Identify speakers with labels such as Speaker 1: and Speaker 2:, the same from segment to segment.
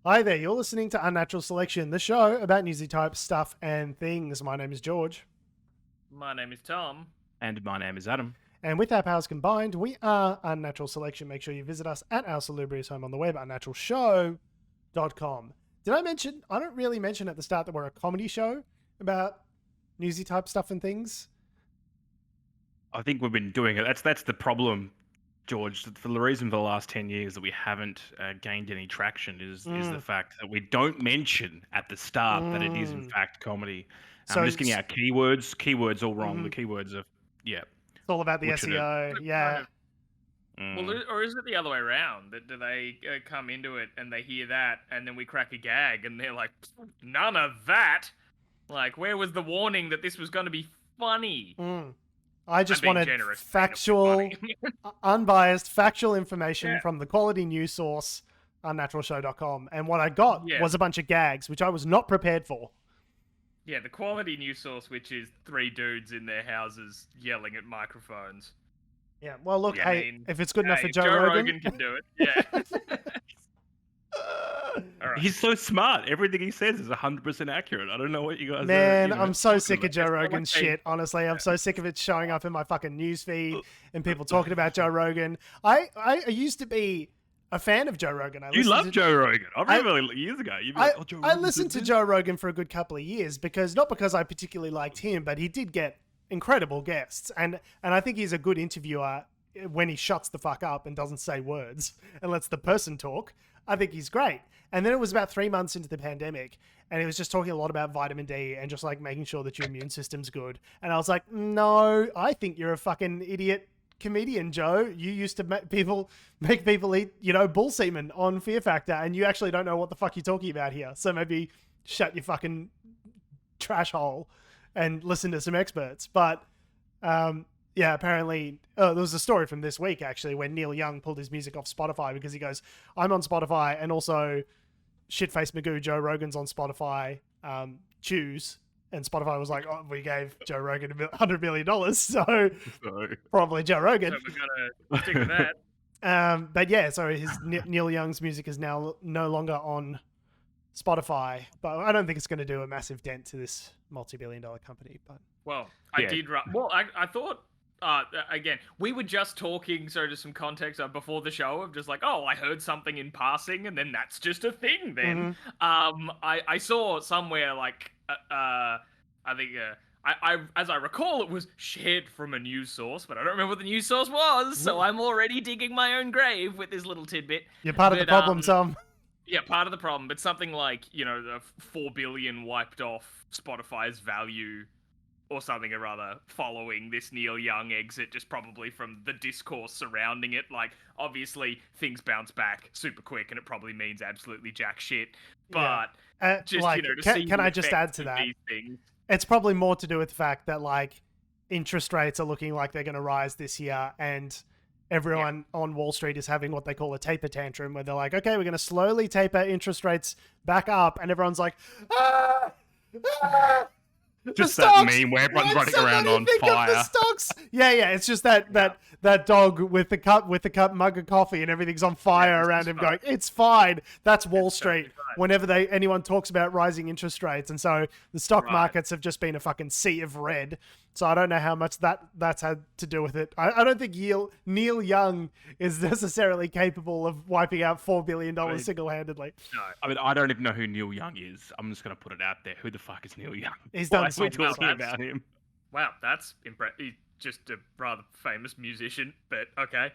Speaker 1: Hi there, you're listening to Unnatural Selection, the show about newsy type stuff and things. My name is George.
Speaker 2: My name is Tom.
Speaker 3: And my name is Adam.
Speaker 1: And with our powers combined, we are Unnatural Selection. Make sure you visit us at our salubrious home on the web, unnaturalshow.com. Did I mention, I don't really mention at the start that we're a comedy show about newsy type stuff and things.
Speaker 3: I think we've been doing it. That's the problem, George. For the reason for the last 10 years that we haven't gained any traction is the fact that we don't mention at the start that it is in fact comedy. So I'm just getting out keywords all wrong. The keywords are, yeah.
Speaker 1: It's all about the SEO, yeah.
Speaker 2: Well, or is it the other way around? That do they come into it and they hear that and then we crack a gag and they're like, none of that? Like, where was the warning that this was going to be funny?
Speaker 1: I just wanted factual, unbiased, factual information from the quality news source, unnaturalshow.com. And what I got was a bunch of gags, which I was not prepared for.
Speaker 2: Yeah, the quality news source, which is three dudes in their houses yelling at microphones.
Speaker 1: Yeah, well, look, if it's good enough for Joe Rogan
Speaker 2: can do it. Yeah.
Speaker 3: Right. He's so smart. Everything he says is 100% accurate. I don't know what you guys
Speaker 1: Man, I'm so sick of Joe Rogan's shit, honestly. I'm so sick of it showing up in my fucking newsfeed and people talking about Joe Rogan. I used to be a fan of Joe Rogan.
Speaker 3: You love Joe Rogan. I remember years ago.
Speaker 1: I listened to Joe Rogan for a good couple of years not because I particularly liked him, but he did get incredible guests. And I think he's a good interviewer when he shuts the fuck up and doesn't say words and lets the person talk. I think he's great. And then it was about 3 months into the pandemic and he was just talking a lot about vitamin D and just like making sure that your immune system's good. And I was like, no, I think you're a fucking idiot comedian, Joe. You used to make people eat, bull semen on Fear Factor and you actually don't know what the fuck you're talking about here. So maybe shut your fucking trash hole and listen to some experts. But, yeah, apparently, there was a story from this week, actually, where Neil Young pulled his music off Spotify because he goes, I'm on Spotify, and also Shitface Magoo, Joe Rogan's on Spotify, choose. And Spotify was like, oh, we gave Joe Rogan $100 million, so probably Joe Rogan.
Speaker 2: So we're going to stick with that.
Speaker 1: But yeah, so Neil Young's music is now no longer on Spotify, but I don't think it's going to do a massive dent to this multi-billion-dollar company. But
Speaker 2: I thought... again, we were just talking, so just some context before the show of just like, oh, I heard something in passing, and then that's just a thing then. I saw somewhere like, I think, as I recall, it was shared from a news source, but I don't remember what the news source was, so I'm already digging my own grave with this little tidbit.
Speaker 1: You're part of the problem, Tom.
Speaker 2: Yeah, part of the problem, but something like, the 4 billion wiped off Spotify's value or something or other following this Neil Young exit, just probably from the discourse surrounding it. Like, obviously, things bounce back super quick, and it probably means absolutely jack shit. But,
Speaker 1: can I just add to that? It's probably more to do with the fact that, like, interest rates are looking like they're going to rise this year, and everyone on Wall Street is having what they call a taper tantrum, where they're like, okay, we're going to slowly taper interest rates back up, and everyone's like, ah!
Speaker 3: Just that meme where everyone's running around on fire.
Speaker 1: The stocks? Yeah, it's just that dog with the cup mug of coffee and everything's on fire around him going, it's fine. That's Wall Street. Whenever anyone talks about rising interest rates. And so the stock markets have just been a fucking sea of red. So I don't know how much that's had to do with it. I don't think Neil Young is necessarily capable of wiping out $4 billion single-handedly.
Speaker 3: No, I mean, I don't even know who Neil Young is. I'm just going to put it out there. Who the fuck is Neil Young?
Speaker 1: He's done
Speaker 3: something talking about him.
Speaker 2: Wow, that's impressive. He's just a rather famous musician, but okay.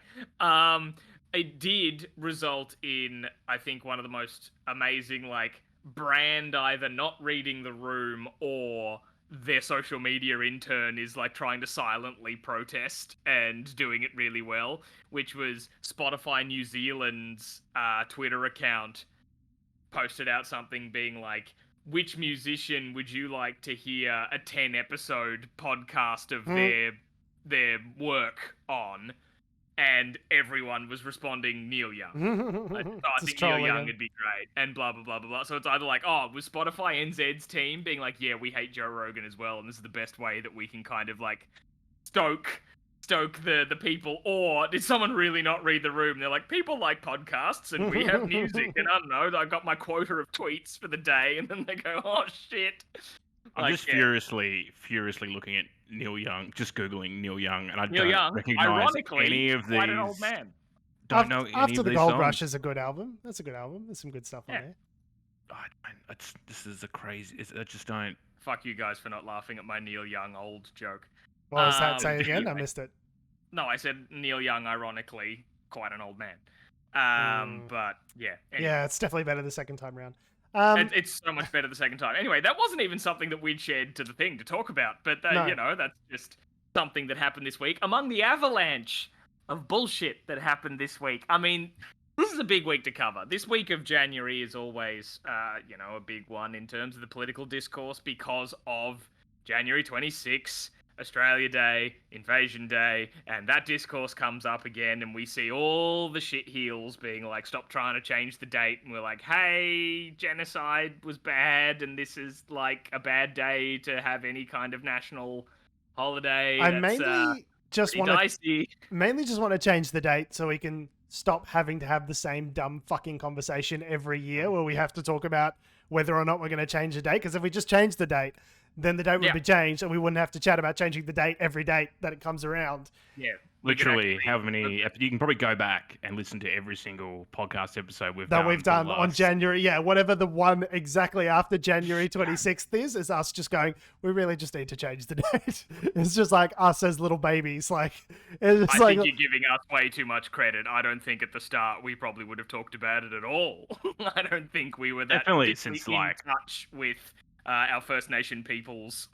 Speaker 2: It did result in, I think, one of the most amazing, like, brand either not reading the room or their social media intern is like trying to silently protest and doing it really well, which was Spotify New Zealand's Twitter account posted out something being like, which musician would you like to hear a 10-episode podcast of their work on? And everyone was responding Neil Young. I think Neil Young would be great, and blah, blah, blah, blah, blah. So it's either like, was Spotify NZ's team being like, yeah, we hate Joe Rogan as well, and this is the best way that we can kind of like stoke stoke the people, or did someone really not read the room? They're like, people like podcasts and we have music, and I don't know, I got my quota of tweets for the day, and then they go, oh shit.
Speaker 3: I'm
Speaker 2: Like,
Speaker 3: just
Speaker 2: yeah.
Speaker 3: furiously looking at Neil Young, just googling Neil Young, and I
Speaker 2: Neil
Speaker 3: don't
Speaker 2: Young,
Speaker 3: recognize
Speaker 2: ironically,
Speaker 3: any of these.
Speaker 2: quite an old man.
Speaker 3: Don't know any
Speaker 1: After
Speaker 3: of
Speaker 1: the
Speaker 3: these
Speaker 1: Gold
Speaker 3: songs.
Speaker 1: Rush is a good album. That's a good album. There's some good stuff on there.
Speaker 3: This is a crazy. I just don't.
Speaker 2: Fuck you guys for not laughing at my Neil Young old joke.
Speaker 1: What was that? Say again? I
Speaker 2: Anyway.
Speaker 1: missed it.
Speaker 2: No, I said Neil Young, ironically, quite an old man. But yeah. Anyway.
Speaker 1: Yeah, it's definitely better the second time round.
Speaker 2: It's so much better the second time. Anyway, that wasn't even something that we'd shared to the thing to talk about, but
Speaker 1: No.
Speaker 2: you know, that's just something that happened this week among the avalanche of bullshit that happened this week. I mean, this is a big week to cover. This week of January is always, you know, a big one in terms of the political discourse because of January 26th, Australia Day, Invasion Day, and that discourse comes up again, and we see all the shit heels being like, stop trying to change the date, and we're like, hey, genocide was bad, and this is like a bad day to have any kind of national holiday.
Speaker 1: I
Speaker 2: That's,
Speaker 1: mainly just
Speaker 2: pretty
Speaker 1: want
Speaker 2: dicey.
Speaker 1: to change the date so we can stop having to have the same dumb fucking conversation every year where we have to talk about whether or not we're going to change the date. Because if we just change the date, then the date would be changed, and we wouldn't have to chat about changing the date every date that it comes around.
Speaker 2: Yeah.
Speaker 3: Literally, how many? You can probably go back and listen to every single podcast episode we've
Speaker 1: done on January. Yeah, whatever the one exactly after January 26th is us just going, we really just need to change the date. It's just like us as little babies. Like, it's
Speaker 2: I
Speaker 1: like,
Speaker 2: think you're giving us way too much credit. I don't think at the start we probably would have talked about it at all. I don't think we were that
Speaker 3: Definitely
Speaker 2: deeply
Speaker 3: since,
Speaker 2: in
Speaker 3: like-
Speaker 2: touch with our First Nation people's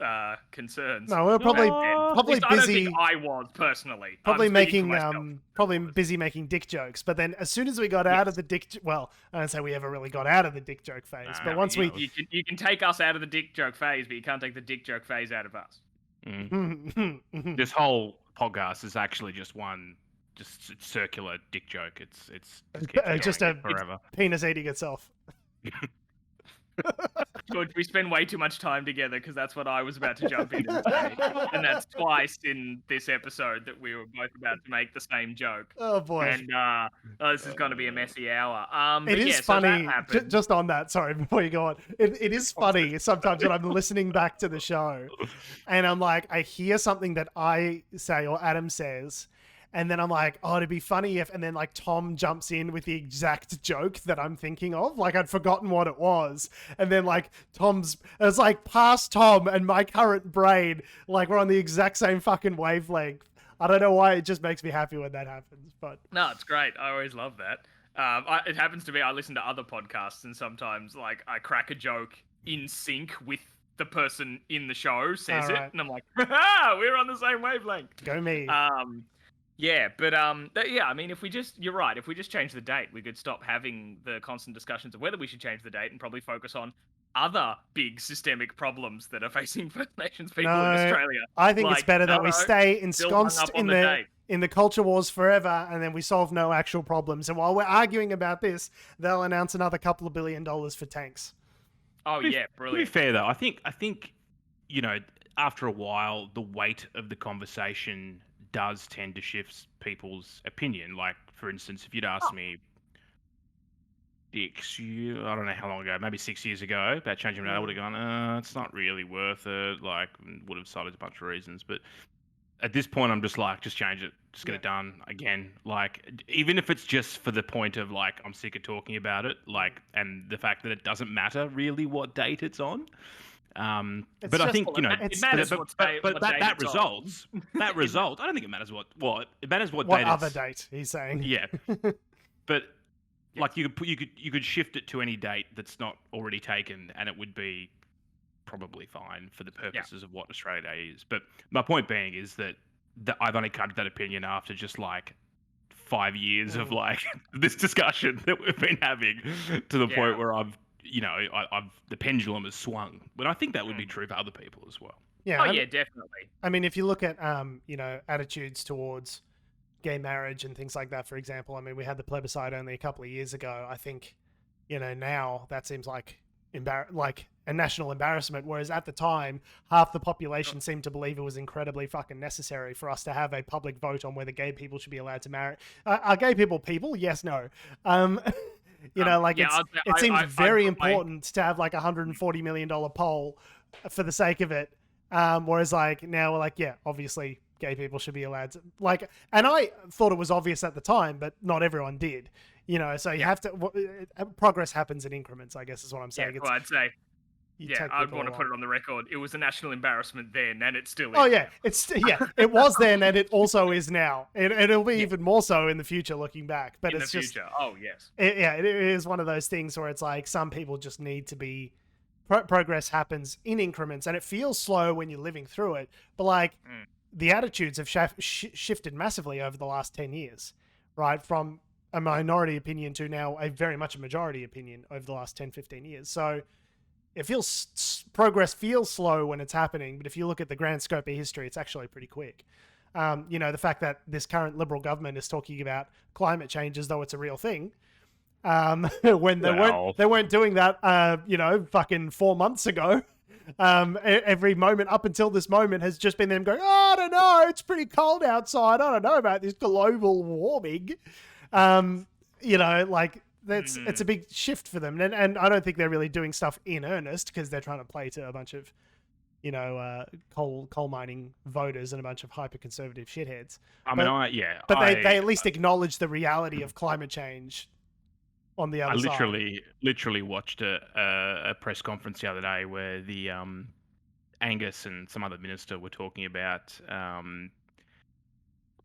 Speaker 2: concerns.
Speaker 1: no, we're probably
Speaker 2: At least I don't
Speaker 1: busy.
Speaker 2: think I was personally.
Speaker 1: Probably
Speaker 2: I'm speaking
Speaker 1: making
Speaker 2: for myself.
Speaker 1: probably busy making dick jokes, but then as soon as we got out of the well, I don't say we ever really got out of the dick joke phase, but once we
Speaker 2: you can take us out of the dick joke phase, but you can't take the dick joke phase out of us.
Speaker 3: This whole podcast is actually just one, just circular dick joke. It's
Speaker 1: just
Speaker 3: going
Speaker 1: a
Speaker 3: forever.
Speaker 1: penis eating itself.
Speaker 2: George, we spend way too much time together because that's what I was about to jump in and say. And that's twice in this episode that we were both about to make the same joke.
Speaker 1: Oh boy.
Speaker 2: And this is going to be a messy hour.
Speaker 1: It
Speaker 2: but
Speaker 1: is
Speaker 2: yeah, so
Speaker 1: funny,
Speaker 2: that happened.
Speaker 1: just on that, sorry, before you go on. It is funny sometimes when I'm listening back to the show and I'm like, I hear something that I say or Adam says, and then I'm like, oh, it'd be funny if, and then like Tom jumps in with the exact joke that I'm thinking of. Like I'd forgotten what it was. And then like it's like past Tom and my current brain, like we're on the exact same fucking wavelength. I don't know why, it just makes me happy when that happens, but.
Speaker 2: No, it's great. I always love that. It happens to me, I listen to other podcasts and sometimes like I crack a joke in sync with the person in the show says
Speaker 1: All right.
Speaker 2: it. And I'm like, ha, we're on the same wavelength.
Speaker 1: Go me.
Speaker 2: Yeah, but yeah, I mean, you're right. If we just change the date, we could stop having the constant discussions of whether we should change the date and probably focus on other big systemic problems that are facing First Nations people in Australia.
Speaker 1: I think it's better that we stay ensconced in the culture wars forever, and then we solve no actual problems. And while we're arguing about this, they'll announce another couple of $1 billion for tanks.
Speaker 2: Oh yeah,
Speaker 3: To
Speaker 2: brilliant.
Speaker 3: be fair though, I think you know, after a while, the weight of the conversation does tend to shift people's opinion. Like, for instance, if you'd asked me, I don't know how long ago, maybe 6 years ago, about changing it, I would have gone, it's not really worth it. Like, would have cited a bunch of reasons. But at this point, I'm just like, just change it, just get it done again. Like, even if it's just for the point of like, I'm sick of talking about it, like, and the fact that it doesn't matter really what date it's on. But I think, you know,
Speaker 2: it matters
Speaker 3: but that results, that result, I don't think it matters what it matters what date
Speaker 1: other
Speaker 3: it's,
Speaker 1: date he's saying.
Speaker 3: Yeah. But like you could shift it to any date that's not already taken and it would be probably fine for the purposes of what Australia Day is. But my point being is that I've only come to that opinion after just like 5 years of like this discussion that we've been having to the point where I've the pendulum has swung. But I think that would be true for other people as well.
Speaker 1: Yeah.
Speaker 2: Oh yeah, definitely.
Speaker 1: I mean, if you look at attitudes towards gay marriage and things like that, for example, I mean, we had the plebiscite only a couple of years ago. I think, now that seems like like a national embarrassment, whereas at the time half the population seemed to believe it was incredibly fucking necessary for us to have a public vote on whether gay people should be allowed to marry. Are gay people people? Yes, no. It seems very important to have like $140 million poll for the sake of it. Whereas like now we're like, yeah, obviously gay people should be allowed to, like, and I thought it was obvious at the time, but not everyone did, so you have to, progress happens in increments, I guess is what I'm saying.
Speaker 2: Yeah, well, I'd say, I'd want to put it on the record. It was a national embarrassment then, and it still is.
Speaker 1: Oh yeah, it was then, and it also is now. It'll be even more so in the future, looking back. But it's just,
Speaker 2: oh yes,
Speaker 1: it is one of those things where it's like some people just need to be. Progress happens in increments, and it feels slow when you're living through it. But like the attitudes have shifted massively over the last 10 years, right? From a minority opinion to now a very much a majority opinion over the last 10, 15 years. So it feels progress feels slow when it's happening, but if you look at the grand scope of history, it's actually pretty quick. The fact that this current Liberal government is talking about climate change as though it's a real thing, when they weren't doing that, fucking 4 months ago. Every moment up until this moment has just been them going, oh, I don't know, it's pretty cold outside. I don't know about this global warming. It's a big shift for them. And I don't think they're really doing stuff in earnest because they're trying to play to a bunch of, coal mining voters and a bunch of hyper conservative shitheads. They at least acknowledge the reality of climate change on the other side.
Speaker 3: I literally watched a press conference the other day where the Angus and some other minister were talking about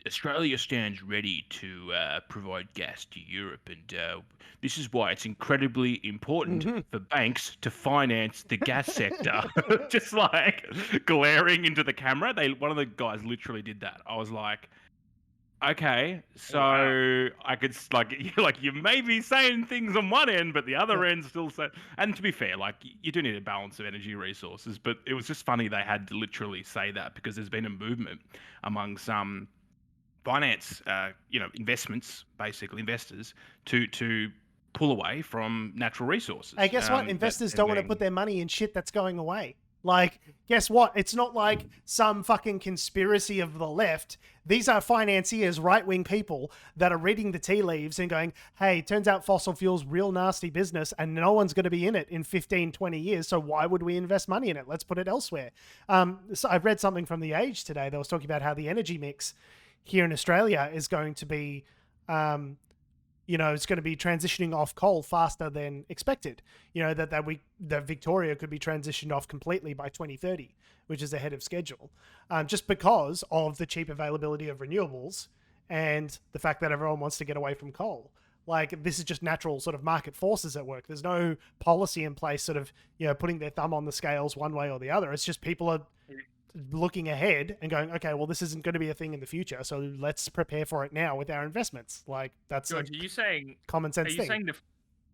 Speaker 3: Australia stands ready to provide gas to Europe, and this is why it's incredibly important for banks to finance the gas sector. Just like glaring into the camera. One of the guys literally did that. I was like, okay, so I could you may be saying things on one end, but the other end still say. And to be fair, like you do need a balance of energy resources, but it was just funny they had to literally say that because there's been a movement among some finance, investments, basically investors, to pull away from natural resources.
Speaker 1: Hey, guess what? Investors don't want to put their money in shit that's going away. Like, guess what? It's not like some fucking conspiracy of the left. These are financiers, right-wing people that are reading the tea leaves and going, hey, turns out fossil fuels, real nasty business, and no one's going to be in it in 15, 20 years, so why would we invest money in it? Let's put it elsewhere. So I read something from The Age today that was talking about how the energy mix here in Australia is going to be, it's going to be transitioning off coal faster than expected. That Victoria could be transitioned off completely by 2030, which is ahead of schedule, just because of the cheap availability of renewables and the fact that everyone wants to get away from coal. Like, this is just natural sort of market forces at work. There's no policy in place sort of, putting their thumb on the scales one way or the other. It's just people are looking ahead and going, okay, well, this isn't going to be a thing in the future, so let's prepare for it now with our investments. Like, that's
Speaker 2: George, are you saying
Speaker 1: common sense thing.
Speaker 2: Are you saying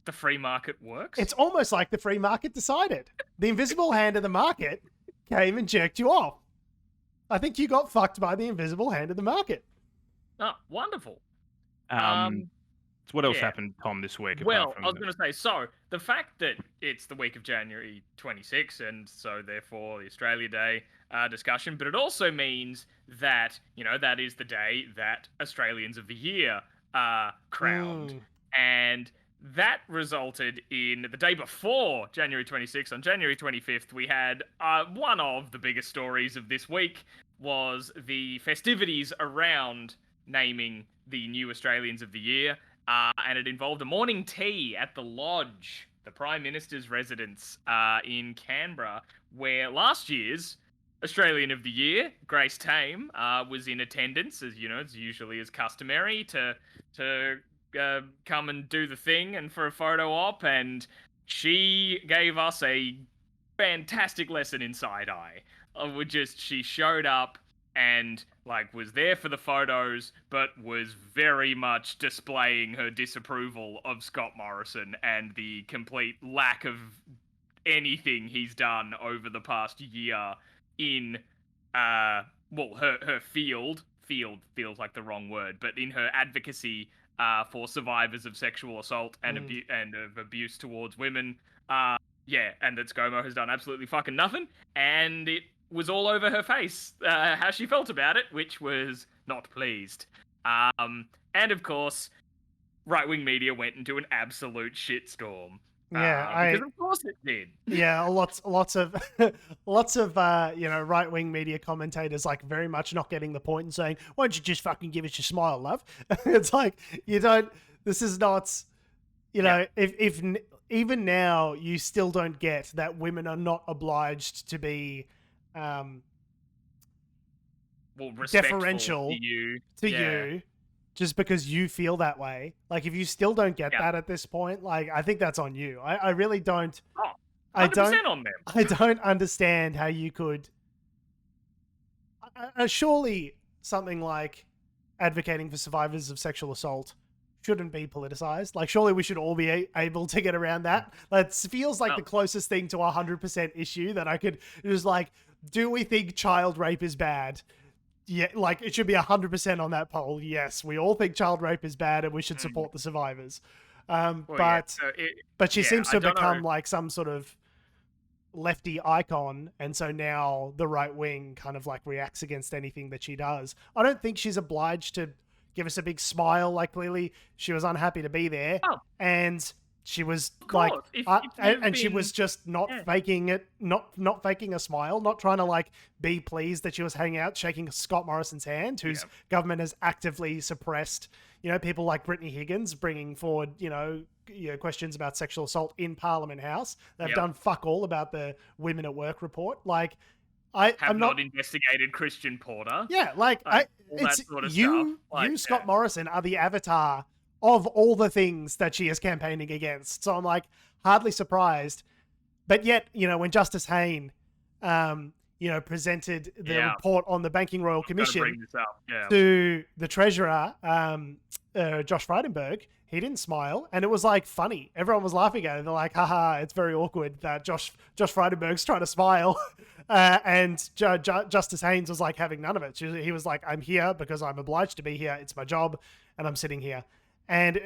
Speaker 2: the free market works?
Speaker 1: It's almost like the free market decided. The invisible hand of the market came and jerked you off. I think you got fucked by the invisible hand of the market.
Speaker 2: Oh, wonderful.
Speaker 3: So what else happened, Tom, this week?
Speaker 2: Well, I was going to say, so the fact that it's the week of January 26, and so therefore the Australia Day discussion, but it also means that, that is the day that Australians of the Year are crowned. And that resulted in the day before January 26th, on January 25th, we had one of the biggest stories of this week was the festivities around naming the new Australians of the Year. And it involved a morning tea at the Lodge, the Prime Minister's residence in Canberra, where last year's Australian of the Year, Grace Tame, was in attendance, as it's usually as customary to come and do the thing and for a photo op, and she gave us a fantastic lesson in side-eye. She showed up and was there for the photos, but was very much displaying her disapproval of Scott Morrison and the complete lack of anything he's done over the past year in her field feels like the wrong word, but in her advocacy for survivors of sexual assault and of abuse towards women. Yeah, and that ScoMo has done absolutely fucking nothing, and it was all over her face how she felt about it, which was not pleased. And of course, right-wing media went into an absolute shitstorm. Because of course it did.
Speaker 1: Yeah, lots of right-wing media commentators like very much not getting the point and saying, "Why don't you just fucking give us your smile, love?" It's like you don't. This is not. If even now you still don't get that women are not obliged to be deferential to you just because you feel that way. Like, if you still don't get that at this point, like, I think that's on you. I really don't.
Speaker 2: 100% on them.
Speaker 1: I don't understand how you could. Surely something like advocating for survivors of sexual assault shouldn't be politicized. Like, surely we should all be able to get around that. That feels like the closest thing to a 100% issue that I could. It was like, do we think child rape is bad? Yeah, like, it should be 100% on that poll. Yes, we all think child rape is bad and we should support the survivors. But she seems to have become like some sort of lefty icon, and so now the right wing kind of like reacts against anything that she does. I don't think she's obliged to give us a big smile. Like, clearly she was unhappy to be there, and she was like, she was just not faking it, not faking a smile, not trying to like be pleased that she was hanging out, shaking Scott Morrison's hand, whose government has actively suppressed, people like Brittany Higgins bringing forward, questions about sexual assault in Parliament House. They've done fuck all about the Women at Work report. Like, I'm not
Speaker 2: investigated Christian Porter.
Speaker 1: Yeah, it's
Speaker 2: sort of
Speaker 1: you,
Speaker 2: stuff.
Speaker 1: Scott Morrison, are the avatar of all the things that she is campaigning against. So I'm like hardly surprised. But yet, when Justice Hayne, presented the report on the Banking Royal Commission to the Treasurer, Josh Frydenberg, he didn't smile, and it was like funny. Everyone was laughing at it. They're like, haha, it's very awkward that Josh Frydenberg's trying to smile. And Justice Haynes was like having none of it. He was like, I'm here because I'm obliged to be here. It's my job, and I'm sitting here. And,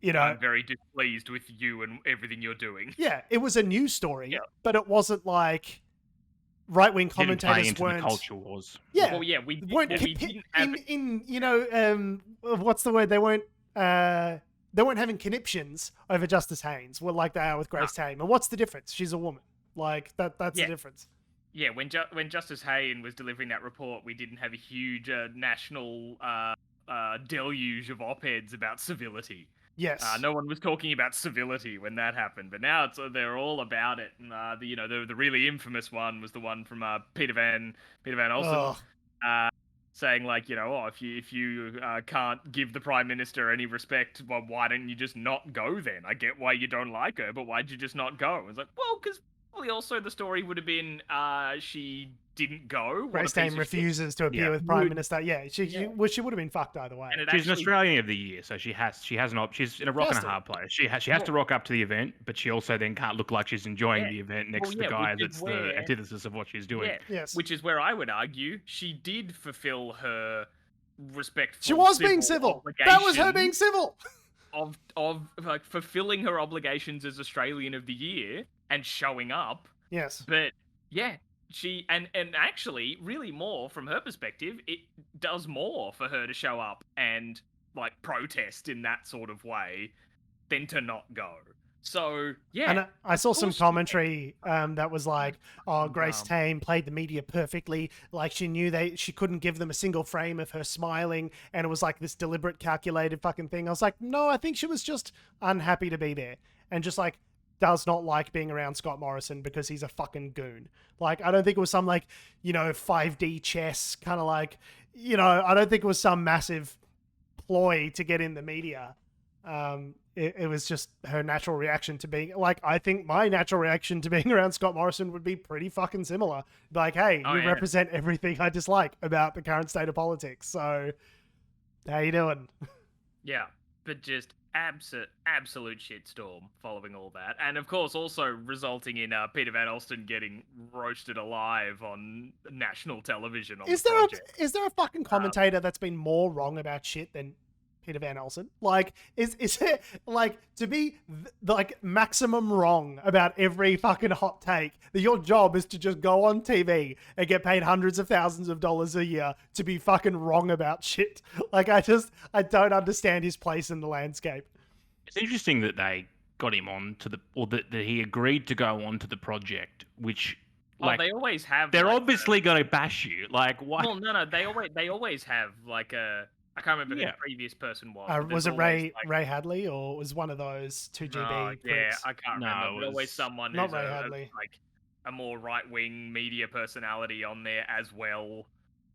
Speaker 2: I'm very displeased with you and everything you're doing.
Speaker 1: Yeah, it was a news story, but it wasn't like right-wing commentators weren't...
Speaker 3: the culture wars.
Speaker 1: Yeah.
Speaker 2: Well, we didn't
Speaker 1: what's the word? They weren't having conniptions over Justice Haynes, like they are with Grace Tame. And what's the difference? She's a woman. Like, that's the difference.
Speaker 2: Yeah, when Justice Hayne was delivering that report, we didn't have a huge national... deluge of op-eds about civility.
Speaker 1: Yes.
Speaker 2: No one was talking about civility when that happened, but now they're all about it. And the really infamous one was the one from Peter Van Onselen, saying like, if you can't give the Prime Minister any respect, well, why don't you just not go then? I get why you don't like her, but why'd you just not go? It's like, well, because probably also the story would have been she didn't go.
Speaker 1: Grace Tame refuses to appear with Prime Minister. Yeah, she would have been fucked either way.
Speaker 3: She's an Australian of the Year, so she's in a rock and a hard place. She has to rock up to the event, but she also then can't look like she's enjoying the event next to the guy that's the antithesis of what she's doing.
Speaker 2: Yeah.
Speaker 1: Yes.
Speaker 2: Which is where I would argue she did fulfill her respectful.
Speaker 1: She was being civil. That was her being civil.
Speaker 2: Of like fulfilling her obligations as Australian of the Year and showing up.
Speaker 1: Yes.
Speaker 2: But yeah, she and actually really more from her perspective, it does more for her to show up and like protest in that sort of way than to not go. So yeah.
Speaker 1: And I saw some commentary that was like, Grace Tame played the media perfectly. Like, she knew she couldn't give them a single frame of her smiling, and it was like this deliberate, calculated fucking thing. I was like, no, I think she was just unhappy to be there and just like does not like being around Scott Morrison because he's a fucking goon. Like, I don't think it was some like, 5D chess kind of like, I don't think it was some massive ploy to get in the media. It was just her natural reaction to being like, I think my natural reaction to being around Scott Morrison would be pretty fucking similar. Like, hey, you represent everything I dislike about the current state of politics. So how you doing?
Speaker 2: Yeah, but just absolute shitstorm following all that, and of course also resulting in Peter Van Onselen getting roasted alive on national television. Is
Speaker 1: there a fucking commentator that's been more wrong about shit than Peter Van Elsen? Like, is it like to be like maximum wrong about every fucking hot take that your job is to just go on TV and get paid hundreds of thousands of dollars a year to be fucking wrong about shit? Like, I don't understand his place in the landscape.
Speaker 3: It's interesting that they got him on to that he agreed to go on to the project, which like
Speaker 2: they always have.
Speaker 3: They're
Speaker 2: like,
Speaker 3: obviously going to bash you. Like, why?
Speaker 2: Well, no, they always have like a. I can't remember who the previous person was. But
Speaker 1: Was it
Speaker 2: always,
Speaker 1: Ray Hadley, or was one of those 2GB?
Speaker 2: Yeah,
Speaker 1: pricks?
Speaker 2: I can't remember. But always someone
Speaker 1: not
Speaker 2: who's
Speaker 1: Ray Hadley.
Speaker 2: like a more right-wing media personality on there as well.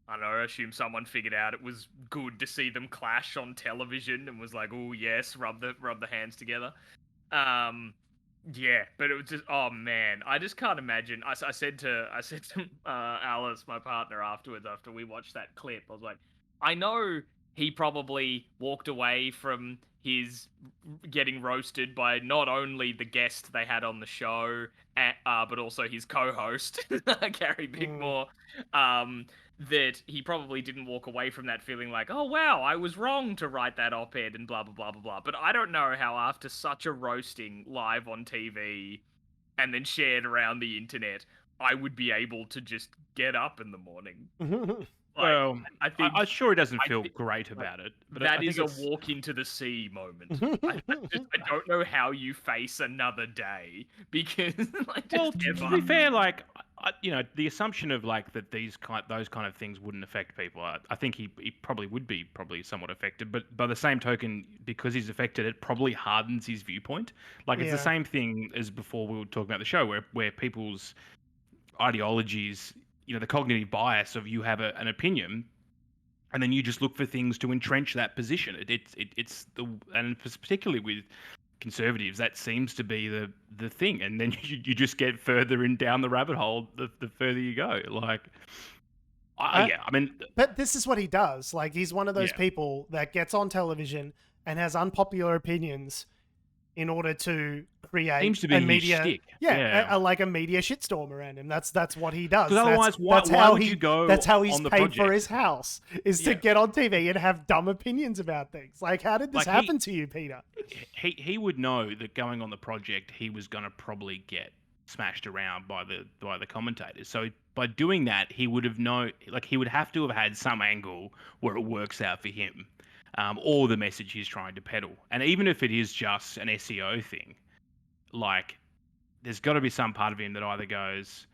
Speaker 2: I don't know. I assume someone figured out it was good to see them clash on television and was like, "Oh yes, rub the hands together." Yeah, but it was just, oh man, I just can't imagine. I said to Alice, my partner, afterwards, after we watched that clip, I was like, I know he probably walked away from his getting roasted by not only the guest they had on the show, but also his co-host, Gary Bickmore, that he probably didn't walk away from that feeling like, oh wow, I was wrong to write that op-ed and blah, blah, blah, blah, blah. But I don't know how after such a roasting live on TV and then shared around the internet, I would be able to just get up in the morning.
Speaker 3: Well, I think I'm sure he doesn't feel great about it. But
Speaker 2: that is a walk into the sea moment. I don't know how you face another day because, like,
Speaker 3: to be fair, like, the assumption of like that those kind of things wouldn't affect people. I think he probably would be somewhat affected, but by the same token, because he's affected, it probably hardens his viewpoint. Like it's the same thing as before we were talking about the show, where people's ideologies, the cognitive bias of you have an opinion, and then you just look for things to entrench that position. And particularly with conservatives, that seems to be the thing, and then you just get further down the rabbit hole the further you go. Like,
Speaker 1: but this is what he does. Like, he's one of those people that gets on television and has unpopular opinions in order to create
Speaker 3: seems to be
Speaker 1: a media,
Speaker 3: shtick.
Speaker 1: like a media shitstorm around him. That's what he does.
Speaker 3: Because otherwise, why would you go?
Speaker 1: That's how he's
Speaker 3: on the
Speaker 1: paid
Speaker 3: project?
Speaker 1: for his house, is to get on TV and have dumb opinions about things. Like, how did this happen to you, Peter?
Speaker 3: He would know that going on the project, he was going to probably get smashed around by the commentators. So by doing that, he would have he would have to have had some angle where it works out for him. Or the message he's trying to peddle. And even if it is just an SEO thing, like, there's got to be some part of him that either goes,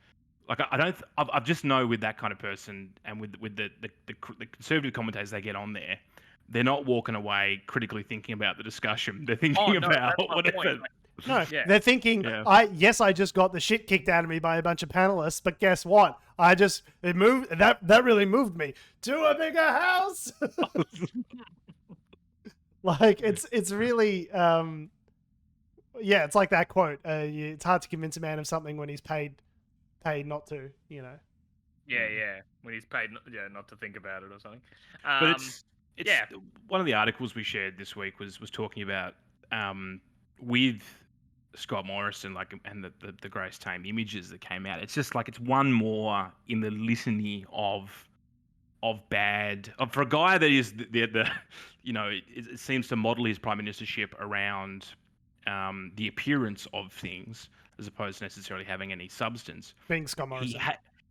Speaker 3: like, I just know with that kind of person and with the conservative commentators they get on there, they're not walking away critically thinking about the discussion. They're thinking about whatever.
Speaker 1: They're thinking, I just got the shit kicked out of me by a bunch of panelists, but guess what? It moved, that really moved me to a bigger house. Like, it's really, it's like that quote. It's hard to convince a man of something when he's paid not to,
Speaker 2: Yeah, when he's paid not to think about it or something.
Speaker 3: But it's one of the articles we shared this week was talking about with Scott Morrison, like, and the Grace Tame images that came out. It's just like it's one more in the litany of bad for a guy that is it seems to model his prime ministership around the appearance of things as opposed to necessarily having any substance.
Speaker 1: Being Scott Morrison,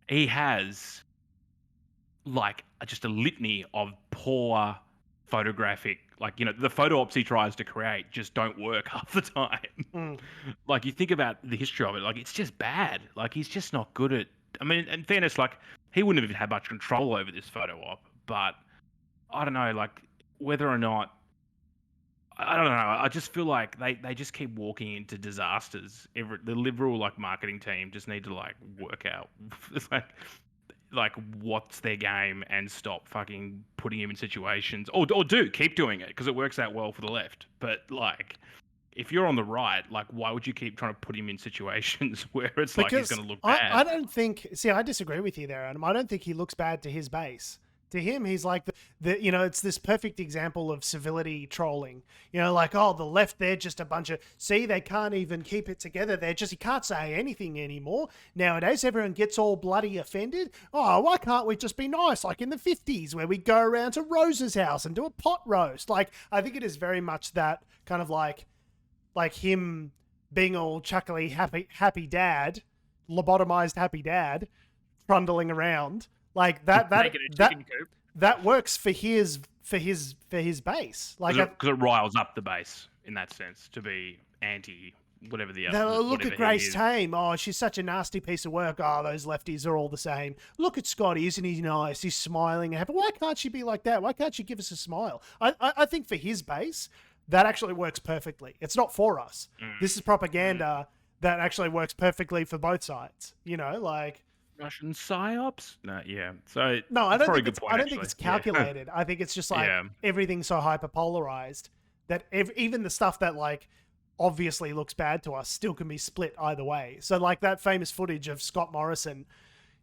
Speaker 3: he has like just a litany of poor photographic, like, the photo ops he tries to create just don't work half the time. Like, you think about the history of it, like, it's just bad. Like, he's just not good at, I mean, in fairness, like, he wouldn't have had much control over this photo op, but I don't know, like, whether or not, I don't know. I just feel like they just keep walking into disasters. The liberal, like, marketing team just need to, like, work out like what's their game and stop fucking putting him in situations, or keep doing it because it works out well for the left. But, like, if you're on the right, like, why would you keep trying to put him in situations where it's like he's going to look bad?
Speaker 1: I don't think. See, I disagree with you there, Adam. I don't think he looks bad to his base. To him, he's like it's this perfect example of civility trolling. Like, oh, the left, they're just a bunch of, see, they can't even keep it together. You can't say anything anymore. Nowadays, everyone gets all bloody offended. Oh, why can't we just be nice? Like in the 50s where we go around to Rose's house and do a pot roast. Like, I think it is very much that kind of like him being all chuckly, happy dad, lobotomized happy dad, trundling around. Like that works for his base. Like,
Speaker 3: because it riles up the base in that sense to be anti whatever the other.
Speaker 1: Look at Grace Tame. Oh, she's such a nasty piece of work. Oh, those lefties are all the same. Look at Scotty, isn't he nice? He's smiling. But why can't she be like that? Why can't she give us a smile? I think for his base, that actually works perfectly. It's not for us. This is propaganda that actually works perfectly for both sides. Like.
Speaker 3: Russian psyops? No, yeah. So
Speaker 1: no, I don't think it's calculated. I think it's just like everything's so hyper polarized that even the stuff that like obviously looks bad to us still can be split either way. So like that famous footage of Scott Morrison,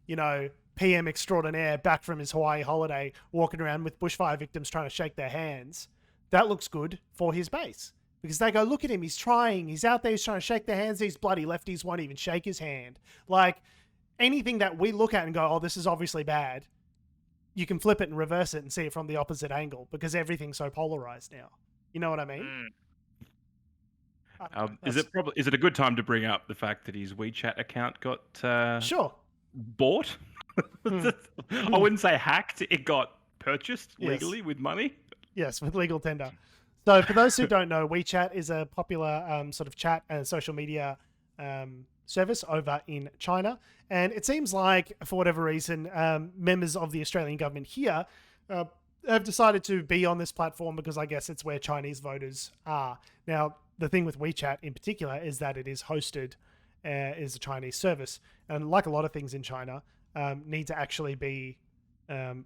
Speaker 1: PM extraordinaire, back from his Hawaii holiday, walking around with bushfire victims trying to shake their hands. That looks good for his base. Because they go, look at him, he's trying, he's out there, he's trying to shake their hands, these bloody lefties won't even shake his hand. Like, anything that we look at and go, oh, this is obviously bad, you can flip it and reverse it and see it from the opposite angle because everything's so polarized now. You know what I mean?
Speaker 3: Is it a good time to bring up the fact that his WeChat account got
Speaker 1: sure
Speaker 3: bought? I wouldn't say hacked. It got purchased legally with money.
Speaker 1: Yes, with legal tender. So for those who don't know, WeChat is a popular sort of chat and social media service over in China. And it seems like, for whatever reason, members of the Australian government here have decided to be on this platform because I guess it's where Chinese voters are. Now, the thing with WeChat in particular is that it is hosted as a Chinese service. And like a lot of things in China, need to actually be owned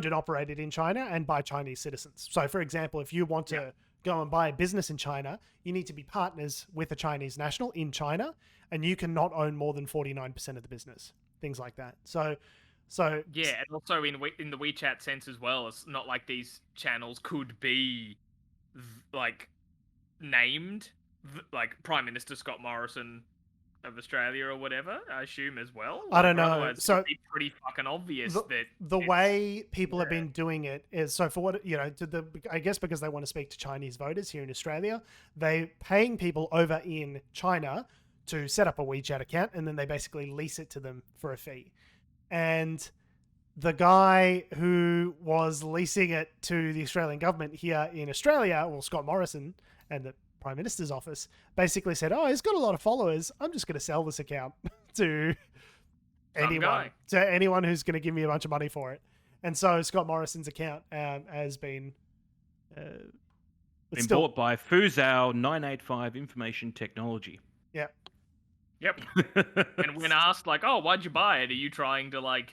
Speaker 1: and operated in China and by Chinese citizens. So, for example, if you want to go and buy a business in China, you need to be partners with a Chinese national in China, and you cannot own more than 49% of the business. Things like that. So
Speaker 2: yeah, and also in the WeChat sense as well, it's not like these channels could be like named like Prime Minister Scott Morrison of Australia or whatever, I assume as well.
Speaker 1: I don't know. So
Speaker 2: it'd be pretty fucking obvious that
Speaker 1: the way people have been doing it is, so for what, I guess because they want to speak to Chinese voters here in Australia, they paying people over in China to set up a WeChat account, and then they basically lease it to them for a fee. And the guy who was leasing it to the Australian government here in Australia, well, Scott Morrison and the Prime Minister's office, basically said, oh, he's got a lot of followers, I'm just going to sell this account to anyone who's going to give me a bunch of money for it. And so Scott Morrison's account has been
Speaker 3: bought by Fuzhou 985 Information Technology.
Speaker 1: Yeah.
Speaker 2: Yep. And when asked, like, oh, why'd you buy it? Are you trying to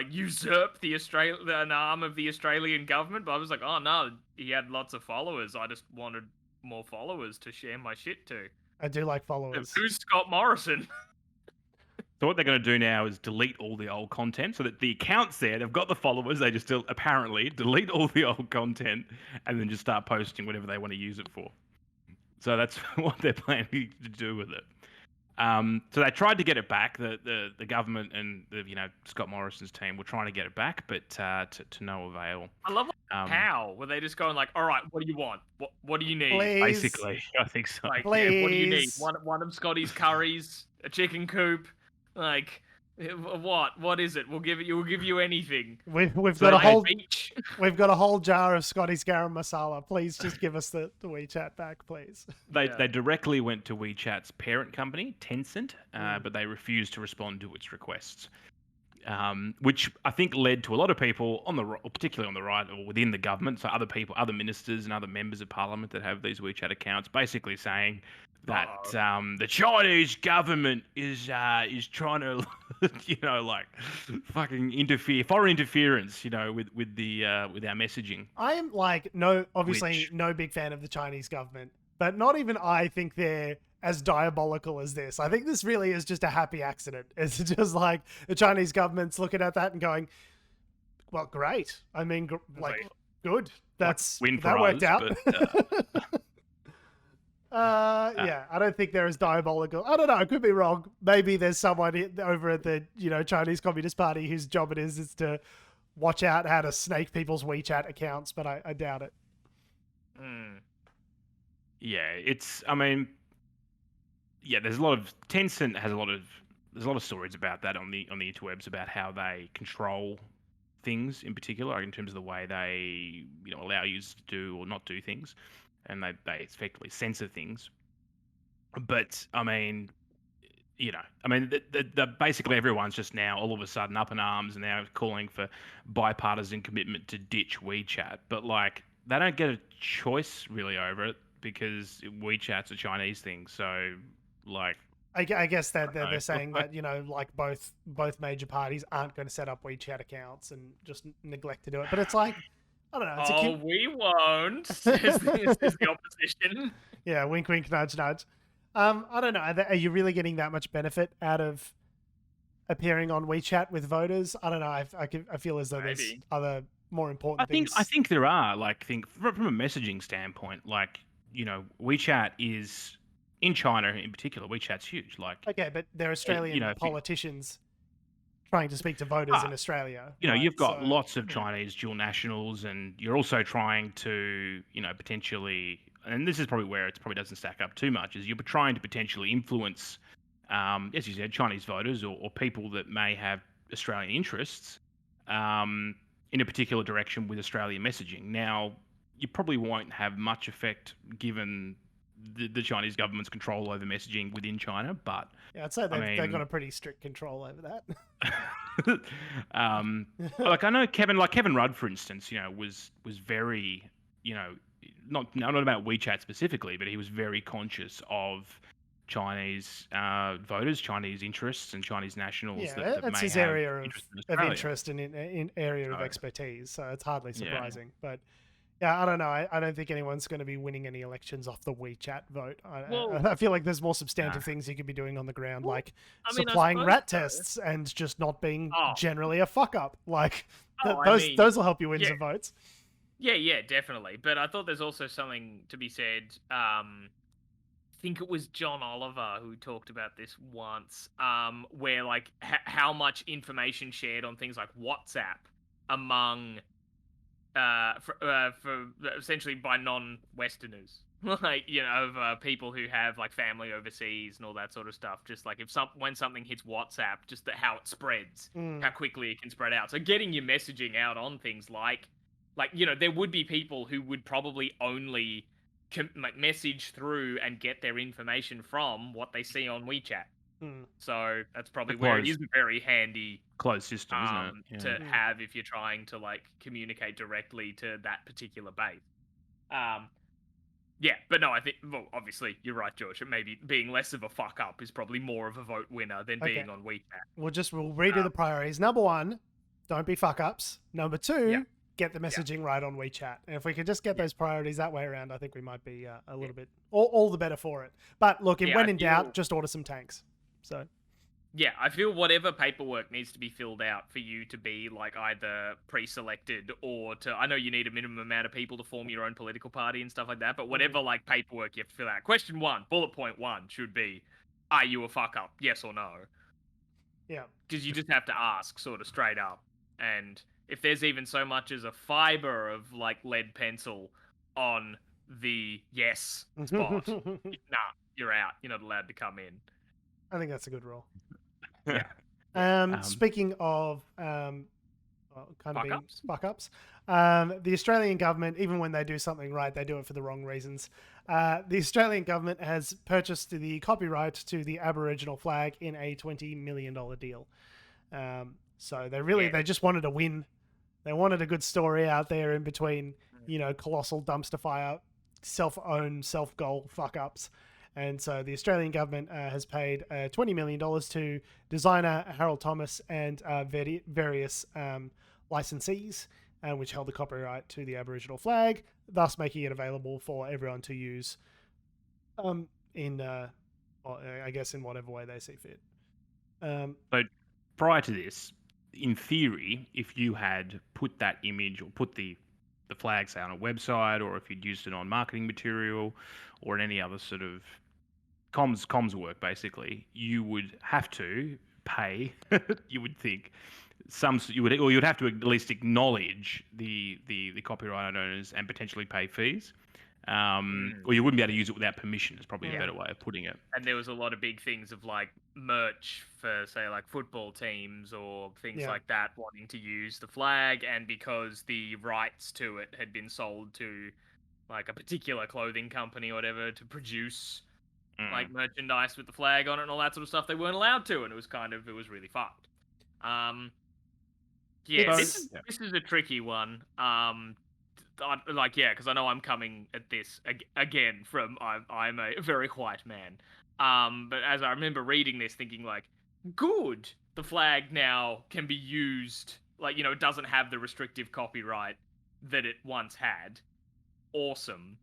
Speaker 2: usurp an arm of the Australian government? But I was like, oh no, he had lots of followers. I just wanted more followers to share my shit to.
Speaker 1: I do like followers.
Speaker 2: Who's Scott Morrison?
Speaker 3: So what they're going to do now is delete all the old content so that the account's there. They've got the followers. They just still apparently delete all the old content and then just start posting whatever they want to use it for. So that's what they're planning to do with it. So they tried to get it back. The government and Scott Morrison's team were trying to get it back, but to no avail.
Speaker 2: I love how were they just going like, all right, what do you want? What do you need?
Speaker 1: Please.
Speaker 3: Basically, I think so.
Speaker 2: Like, yeah, what do you need? One of Scotty's curries, a chicken coop, like. What is it? We'll give you anything.
Speaker 1: We've got a whole jar of Scotty's garam masala. Please just give us the WeChat back, please.
Speaker 3: They directly went to WeChat's parent company, Tencent, but they refused to respond to its requests, which I think led to a lot of people particularly on the right or within the government, so other ministers and other members of parliament that have these WeChat accounts, basically saying that the Chinese government is trying to, fucking interfere, foreign interference, with our messaging.
Speaker 1: I am no big fan of the Chinese government, but not even I think they're as diabolical as this. I think this really is just a happy accident. It's just like the Chinese government's looking at that and going, Well, great. I mean,
Speaker 2: Like,
Speaker 1: good. That's
Speaker 3: win for
Speaker 1: that worked
Speaker 3: us,
Speaker 1: out.
Speaker 3: but,
Speaker 1: Yeah, I don't think they're as diabolical. I don't know. I could be wrong. Maybe there's someone over at the Chinese Communist Party whose job it is to watch out how to snake people's WeChat accounts, but I doubt it.
Speaker 3: yeah, I mean, yeah, there's a lot of Tencent has there's a lot of stories about that on the interwebs about how they control things in particular, like in terms of the way they allow users to do or not do things, and they effectively censor things. But I mean, the basically everyone's just now all of a sudden up in arms and now calling for bipartisan commitment to ditch WeChat. But like, they don't get a choice really over it because WeChat's a Chinese thing. So like,
Speaker 1: I guess that they're saying that like both major parties aren't going to set up WeChat accounts and just neglect to do it. But it's like, I don't know.
Speaker 2: We won't. Says the opposition.
Speaker 1: Yeah, wink, wink, nudge, nudge. I don't know. Are you really getting that much benefit out of appearing on WeChat with voters? I don't know. I feel as though there's other more important things.
Speaker 3: I think there are. Like, from a messaging standpoint, like WeChat is in China in particular. WeChat's huge. Like,
Speaker 1: okay, but they're Australian politicians trying to speak to voters in Australia.
Speaker 3: You've got lots of Chinese dual nationals, and you're also trying to potentially. And this is probably where it probably doesn't stack up too much, is you're trying to potentially influence, as you said, Chinese voters or people that may have Australian interests in a particular direction with Australian messaging. Now, you probably won't have much effect given the Chinese government's control over messaging within China, but...
Speaker 1: Yeah, I'd say they've got a pretty strict control over that.
Speaker 3: Like, I know Kevin Rudd, for instance, was very, not about WeChat specifically, but he was very conscious of Chinese voters, Chinese interests, and Chinese nationals.
Speaker 1: Yeah, that's his area of interest and in area of expertise. So it's hardly surprising. Yeah. But yeah, I don't know. I don't think anyone's going to be winning any elections off the WeChat vote. I feel like there's more substantive things you could be doing on the ground, like supplying rat tests and just not being generally a fuck up. Like those will help you win some votes.
Speaker 2: Yeah, definitely. But I thought there's also something to be said. I think it was John Oliver who talked about this once, where like how much information shared on things like WhatsApp among, for essentially by non-Westerners, like of people who have like family overseas and all that sort of stuff. Just like when something hits WhatsApp, just how it spreads, how quickly it can spread out. So getting your messaging out on things like there would be people who would probably only message through and get their information from what they see on WeChat. So that's probably where it is a very handy
Speaker 3: closed system, isn't it?
Speaker 2: To have if you're trying to like communicate directly to that particular base. Yeah, but no, I think, well, obviously you're right, George. Maybe being less of a fuck up is probably more of a vote winner than being on WeChat.
Speaker 1: We'll redo the priorities. Number 1, don't be fuck ups. Number 2. Get the messaging right on WeChat. And if we could just get those priorities that way around, I think we might be a little bit all the better for it. But look, when in doubt, just order some tanks. So
Speaker 2: yeah, I feel whatever paperwork needs to be filled out for you to be like either pre-selected or I know you need a minimum amount of people to form your own political party and stuff like that, but whatever like paperwork you have to fill out. Question 1, bullet point 1 should be, are you a fuck up? Yes or no?
Speaker 1: Yeah.
Speaker 2: Because you just have to ask sort of straight up. And if there's even so much as a fiber of like lead pencil on the yes spot, nah, you're out. You're not allowed to come in.
Speaker 1: I think that's a good rule. Yeah. Speaking of kind of being fuck ups, the Australian government, even when they do something right, they do it for the wrong reasons. The Australian government has purchased the copyright to the Aboriginal flag in a $20 million deal. So they just wanted a win. They wanted a good story out there in between, colossal dumpster fire, self-owned, self-goal fuck-ups. And so the Australian government has paid $20 million to designer Harold Thomas and various licensees, which held the copyright to the Aboriginal flag, thus making it available for everyone to use in whatever way they see fit.
Speaker 3: But prior to this, in theory, if you had put that image or put the flag, say, on a website, or if you'd used it on marketing material or in any other sort of comms work, basically, you would have to pay. You would think you would have to at least acknowledge the copyright owners and potentially pay fees. Or you wouldn't be able to use it without permission. Is probably a better way of putting it.
Speaker 2: And there was a lot of big things of like merch for, say, like football teams or things like that wanting to use the flag, and because the rights to it had been sold to like a particular clothing company or whatever to produce like merchandise with the flag on it and all that sort of stuff, they weren't allowed to, and it was really fucked. This is a tricky one. Because I know I'm coming at this again from I'm a very white man. But as I remember reading this, thinking like, good, the flag now can be used. Like, it doesn't have the restrictive copyright that it once had. Awesome.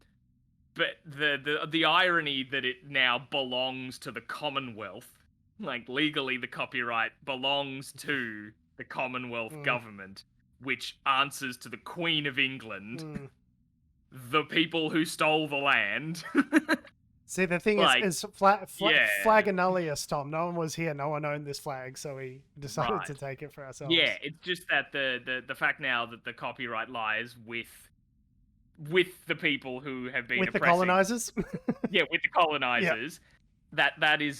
Speaker 2: But the irony that it now belongs to the Commonwealth, like legally the copyright belongs to the Commonwealth government, which answers to the Queen of England, the people who stole the land.
Speaker 1: See, the thing is flag annullius, Tom. No one was here. No one owned this flag, so we decided to take it for ourselves.
Speaker 2: Yeah, it's just that the fact now that the copyright lies with the people who have been
Speaker 1: with the colonizers.
Speaker 2: With the colonizers. That is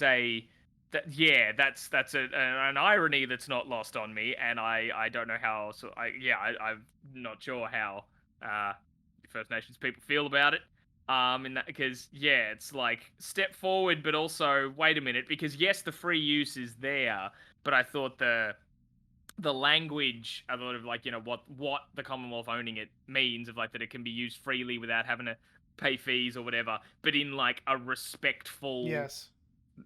Speaker 2: that's an irony that's not lost on me, and I don't know how. So I'm not sure how First Nations people feel about it. In that, because it's like step forward, but also wait a minute, because yes, the free use is there, but I thought the language, I thought of like what the Commonwealth owning it means, of like that it can be used freely without having to pay fees or whatever, but in like a respectful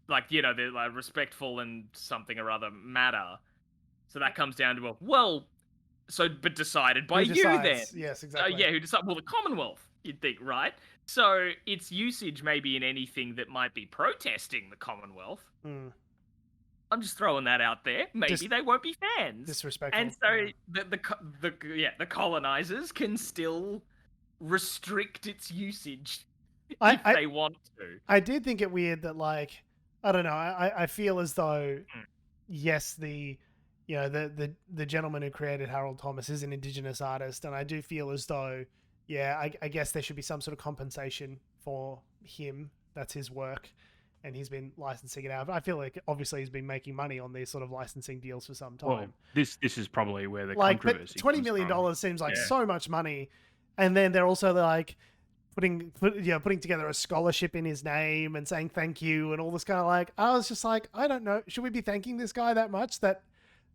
Speaker 2: like they're like respectful and something or other matter. So that comes down to but decided by you then.
Speaker 1: Yes, exactly.
Speaker 2: Who decided? Well, the Commonwealth, you'd think, right? So its usage may be in anything that might be protesting the Commonwealth. I'm just throwing that out there. Maybe they won't be fans.
Speaker 1: Disrespectful.
Speaker 2: And so the colonizers can still restrict its usage if they want to.
Speaker 1: I did think it weird that, like, I don't know. I feel as though, yes, the gentleman who created Harold Thomas is an Indigenous artist, and I do feel as though, I guess there should be some sort of compensation for him. That's his work, and he's been licensing it out. But I feel like obviously he's been making money on these sort of licensing deals for some time.
Speaker 3: Well, this is probably where the controversy.
Speaker 1: But $20 million seems like so much money, and then they're also like putting together a scholarship in his name and saying thank you and all this kind of like. I was just like, I don't know, should we be thanking this guy that much that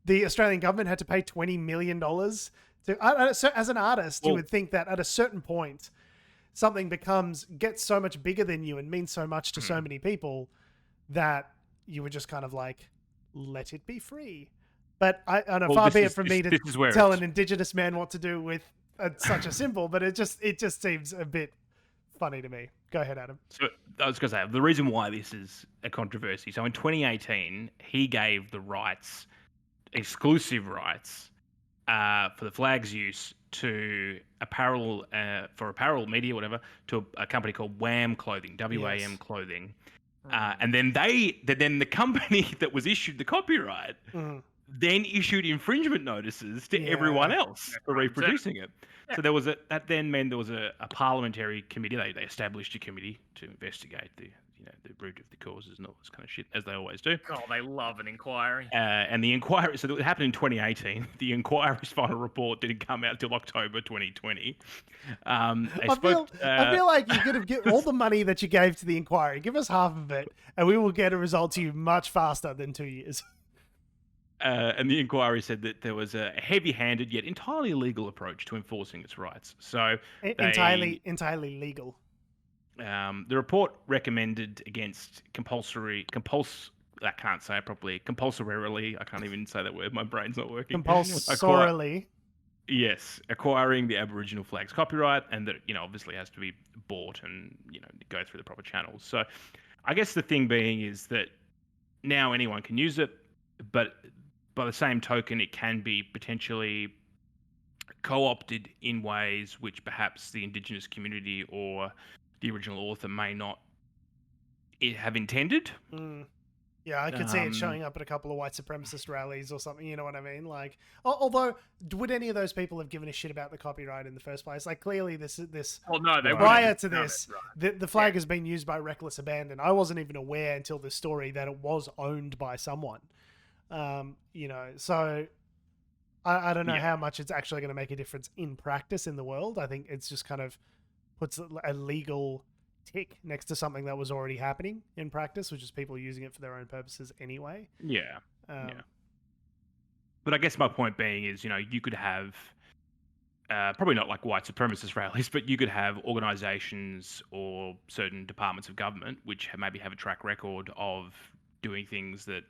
Speaker 1: the Australian government had to pay $20 million to? So as an artist, you would think that at a certain point, something gets so much bigger than you and means so much to so many people that you would just kind of like let it be free. But I don't know, far be it from me to tell an Indigenous man what to do with such a symbol, but it just seems a bit funny to me. Go ahead, Adam.
Speaker 3: So I was going to say, the reason why this is a controversy. So in 2018, he gave the rights, exclusive rights, for the flag's use to apparel media, whatever, to a company called WAM Clothing, WAM Clothing, and then the company that was issued the copyright then issued infringement notices to everyone else for reproducing it. So that then meant there was a parliamentary committee. They established a committee to investigate the root of the causes and all this kind of shit, as they always do.
Speaker 2: Oh, they love an inquiry.
Speaker 3: And the inquiry, so it happened in 2018. The inquiry's final report didn't come out till October 2020. I
Speaker 1: feel like you could have given all the money that you gave to the inquiry. Give us half of it, and we will get a result to you much faster than 2 years.
Speaker 3: And the inquiry said that there was a heavy-handed yet entirely legal approach to enforcing its rights. So
Speaker 1: entirely legal.
Speaker 3: The report recommended against compulsorily. I can't say it properly. Compulsorily. I can't even say that word. My brain's not working.
Speaker 1: Compulsorily.
Speaker 3: Yes, acquiring the Aboriginal flag's copyright, and that obviously has to be bought and go through the proper channels. So, I guess the thing being is that now anyone can use it, but by the same token, it can be potentially co-opted in ways which perhaps the Indigenous community or the original author may not have intended.
Speaker 1: Yeah, I could see it showing up at a couple of white supremacist rallies or something, you know what I mean? Like, although, would any of those people have given a shit about the copyright in the first place? Like, clearly this
Speaker 2: well, no, they
Speaker 1: prior
Speaker 2: wouldn't.
Speaker 1: to this, the flag has been used by reckless abandon. I wasn't even aware until this story that it was owned by someone. You know, so I don't know how much it's actually going to make a difference in practice in the world. I think it's just kind of puts a legal tick next to something that was already happening in practice, which is people using it for their own purposes anyway.
Speaker 3: Yeah. But I guess my point being is, you know, you could have probably not like white supremacist rallies, but you could have organizations or certain departments of government which maybe have a track record of doing things that,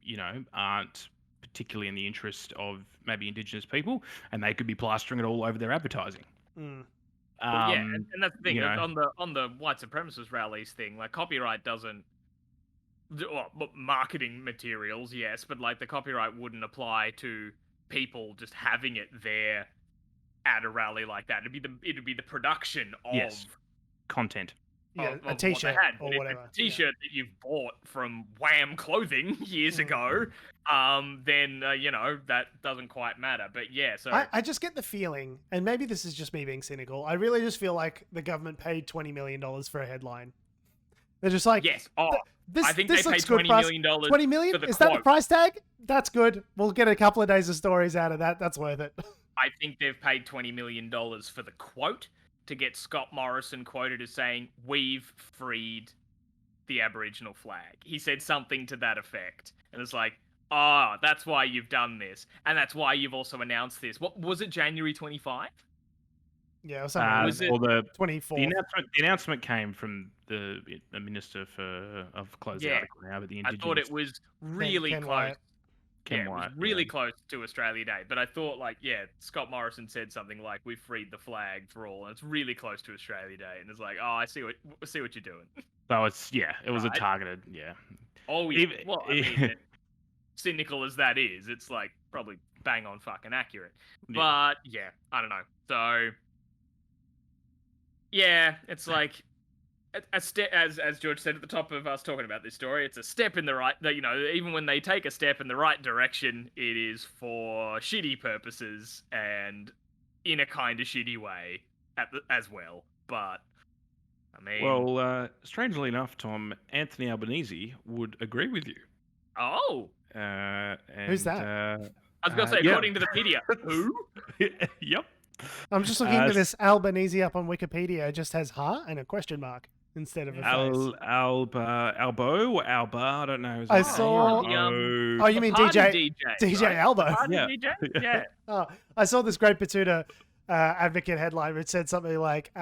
Speaker 3: you know, aren't particularly in the interest of maybe Indigenous people, and they could be plastering it all over their advertising.
Speaker 2: Well, and that's the thing,
Speaker 3: you know,
Speaker 2: on the white supremacist rallies thing, like copyright doesn't, well, marketing materials, yes, but like the copyright wouldn't apply to people just having it there at a rally like that. It'd be the production of
Speaker 3: content.
Speaker 1: Yeah, a t-shirt or whatever.
Speaker 2: A t-shirt that you've bought from Wham Clothing years ago, then, you know, that doesn't quite matter. But yeah, so...
Speaker 1: I just get the feeling, and maybe this is just me being cynical, I really just feel like the government paid $20 million for a headline. They're just like...
Speaker 2: Yes,
Speaker 1: I
Speaker 2: think they paid $20 million
Speaker 1: $20 million?
Speaker 2: For the
Speaker 1: Is
Speaker 2: quote.
Speaker 1: that the price tag? That's good. We'll get a couple of days of stories out of that. That's worth it.
Speaker 2: I think they've paid $20 million for the quote, to get Scott Morrison quoted as saying, "We've freed the Aboriginal flag." He said something to that effect. And it's like, oh, that's why you've done this. And that's why you've also announced this. What was it, January 25?
Speaker 1: Yeah, or something.
Speaker 2: Was it
Speaker 1: 24?
Speaker 3: The announcement came from the Minister of closing the article now, but the Indigenous...
Speaker 2: I thought it was really
Speaker 1: Ken
Speaker 2: close.
Speaker 1: Wyatt.
Speaker 2: It was really close to Australia Day, but I thought, like, Scott Morrison said something like, "We've freed the flag for all," and it's really close to Australia Day, and it's like, oh, I see what you're doing.
Speaker 3: So it was a targeted,
Speaker 2: Oh yeah. Well, I mean, cynical as that is, it's like probably bang on fucking accurate. But I don't know. So it's like a step, as George said at the top of us talking about this story, it's a step in the right. You know, even when they take a step in the right direction, it is for shitty purposes and in a kind of shitty way as well. But I mean,
Speaker 3: well, strangely enough, Tom, Anthony Albanese would agree with you.
Speaker 2: Oh,
Speaker 1: who's that?
Speaker 2: I was gonna say, according to the Wikipedia, who?
Speaker 3: Yep.
Speaker 1: I'm just looking at this. Albanese up on Wikipedia. It just has "ha" and a question mark instead of a face.
Speaker 3: Albo or Alba, I don't know.
Speaker 1: I saw. Oh, you mean DJ Albo?
Speaker 2: DJ? Yeah.
Speaker 1: Oh, I saw this great Batuta advocate headline which said something like,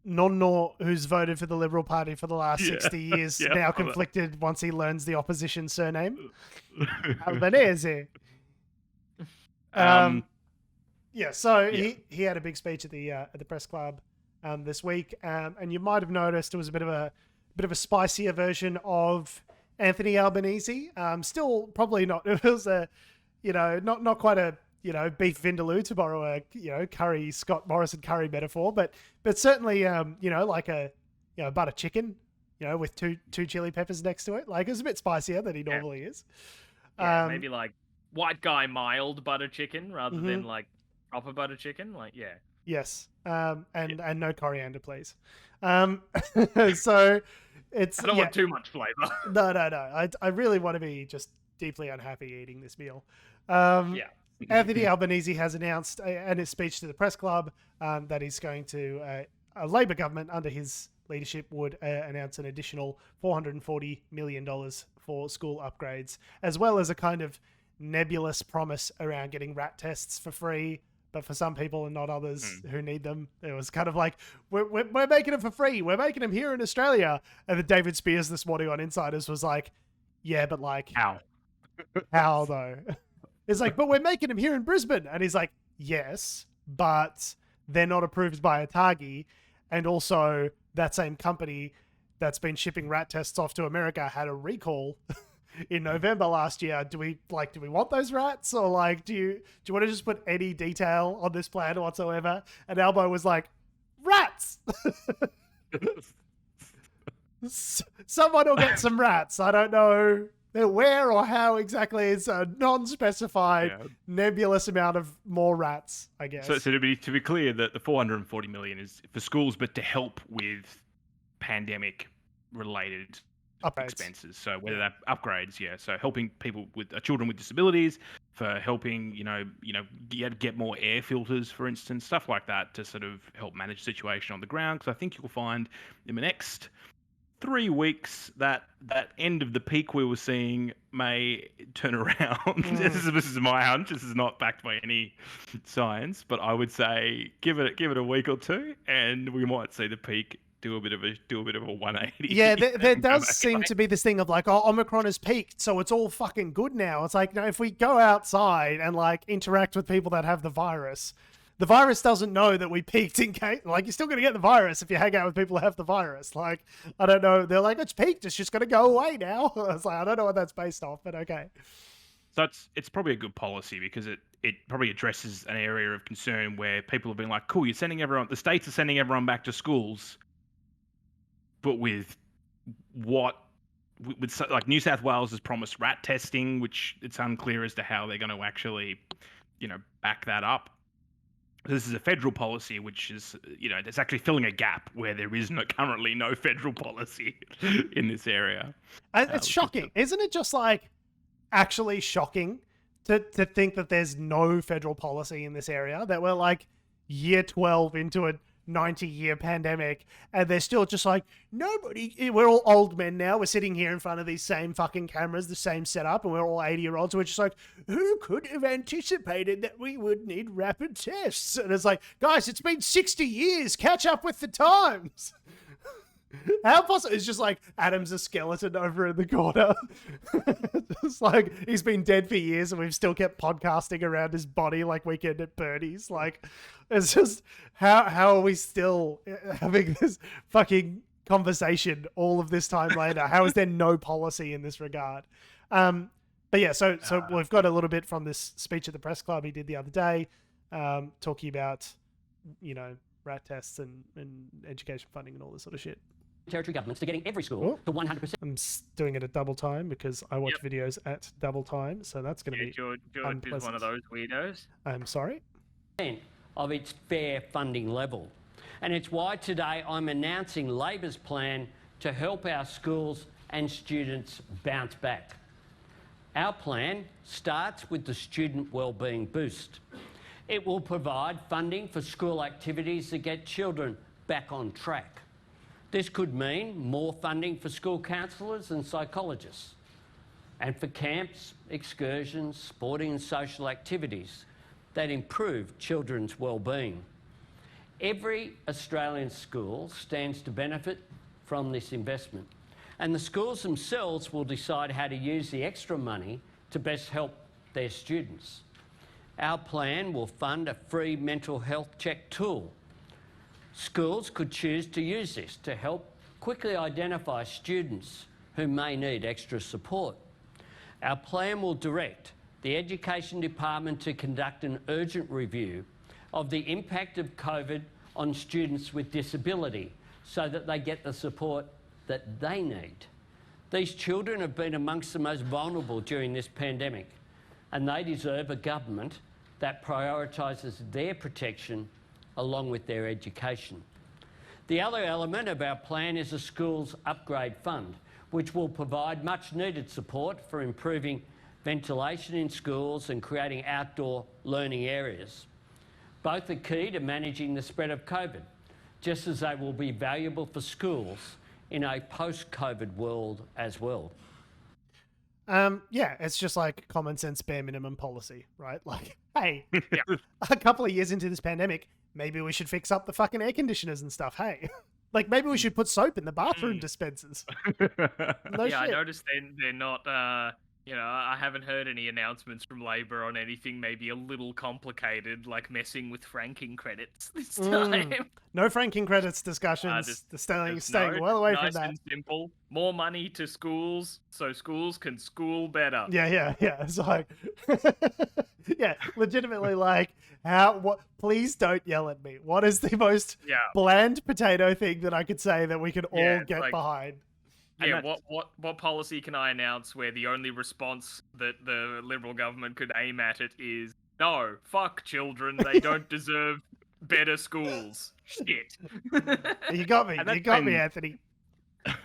Speaker 1: Nonno, who's voted for the Liberal Party for the last 60 years, now conflicted once he learns the opposition surname. Albanese. So he had a big speech at the press club this week, and you might have noticed it was a bit of a spicier version of Anthony Albanese. Still probably not. It was not quite a beef vindaloo, to borrow a curry Scott Morrison curry metaphor, but certainly like a butter chicken, with two chili peppers next to it. Like, it was a bit spicier than he normally is.
Speaker 2: Maybe like white guy mild butter chicken rather than like proper butter chicken. Like,
Speaker 1: yes, and no coriander, please. So it's
Speaker 2: I don't want too much flavor.
Speaker 1: No. I really want to be just deeply unhappy eating this meal. Anthony Albanese has announced in his speech to the press club that he's going to a Labor government under his leadership would announce an additional $440 million for school upgrades, as well as a kind of nebulous promise around getting rat tests for free, but for some people and not others who need them. It was kind of like, we're making them for free. We're making them here in Australia. And then David Spears this morning on Insiders was like, yeah, but like... How though? It's like, but we're making them here in Brisbane. And he's like, yes, but they're not approved by ATAGI. And also that same company that's been shipping rat tests off to America had a recall in November last year. Do we want those rats, or like do you want to just put any detail on this plan whatsoever? And Albo was like, rats. Someone will get some rats. I don't know where or how exactly. It's a non-specified, nebulous amount of more rats, I guess.
Speaker 3: So to be clear, that the 440 million is for schools, but to help with pandemic-related expenses. So whether that upgrades, so helping people with children with disabilities, for helping get more air filters, for instance, stuff like that, to sort of help manage the situation on the ground. Because I think you'll find in the next 3 weeks that end of the peak we were seeing may turn around. This is my hunch. This is not backed by any science, but I would say give it a week or two, and we might see the peak do a bit of a 180.
Speaker 1: Yeah, there does seem to be this thing of like, oh, Omicron has peaked, so it's all fucking good now. It's like, no, if we go outside and like interact with people that have the virus doesn't know that we peaked in case, like, you're still going to get the virus if you hang out with people who have the virus. Like, I don't know. They're like, it's peaked. It's just going to go away now. It's like, I don't know what that's based off, but okay.
Speaker 3: So it's probably a good policy, because it probably addresses an area of concern where people have been like, cool, the states are sending everyone back to schools, but with like New South Wales has promised rat testing, which it's unclear as to how they're going to actually, back that up. This is a federal policy, which is, it's actually filling a gap where there is currently no federal policy in this area.
Speaker 1: It's shocking. Isn't it just like actually shocking to think that there's no federal policy in this area, that we're like year 12 into a 90-year pandemic and they're still just like, we're all old men now. We're sitting here in front of these same fucking cameras, the same setup, and we're all 80-year-olds. So we're just like, who could have anticipated that we would need rapid tests? And it's like, guys, it's been 60 years. Catch up with the times. How possible? It's just like Adam's a skeleton over in the corner. It's like he's been dead for years and we've still kept podcasting around his body like Weekend at Bernie's. Like, it's just how are we still having this fucking conversation all of this time later? How is there no policy in this regard? But yeah, so we've got a little bit from this speech at the press club he did the other day, talking about rat tests and education funding and all this sort of shit.
Speaker 4: Territory governments to getting every school to 100%.
Speaker 1: I'm doing it at double time because I watch videos at double time, so that's going to be
Speaker 2: George is one of those weirdos.
Speaker 1: I'm sorry?
Speaker 4: Of its fair funding level. And it's why today I'm announcing Labor's plan to help our schools and students bounce back. Our plan starts with the Student Wellbeing Boost. It will provide funding for school activities that get children back on track. This could mean more funding for school counsellors and psychologists, and for camps, excursions, sporting and social activities that improve children's well-being. Every Australian school stands to benefit from this investment, and the schools themselves will decide how to use the extra money to best help their students. Our plan will fund a free mental health check tool. Schools could choose to use this to help quickly identify students who may need extra support. Our plan will direct the Education Department to conduct an urgent review of the impact of COVID on students with disability so that they get the support that they need. These children have been amongst the most vulnerable during this pandemic, and they deserve a government that prioritises their protection along with their education. The other element of our plan is a schools upgrade fund, which will provide much needed support for improving ventilation in schools and creating outdoor learning areas. Both are key to managing the spread of COVID, just as they will be valuable for schools in a post-COVID world as well.
Speaker 1: Yeah, it's just like common sense bare minimum policy, right? Like, hey, a couple of years into this pandemic, maybe we should fix up the fucking air conditioners and stuff. Hey, like maybe we should put soap in the bathroom dispensers. No shit.
Speaker 2: I noticed they're not You know, I haven't heard any announcements from Labor on anything maybe a little complicated, like messing with franking credits this time.
Speaker 1: No franking credits discussions. Staying well away from that.
Speaker 2: Nice and simple. More money to schools so schools can school better.
Speaker 1: Yeah. It's like, yeah, legitimately, like, please don't yell at me. What is the most bland potato thing that I could say that we could all get behind?
Speaker 2: Yeah, what policy can I announce where the only response that the Liberal government could aim at it is, no, fuck children, they don't deserve better schools. Shit.
Speaker 1: You got me. You got me, Anthony.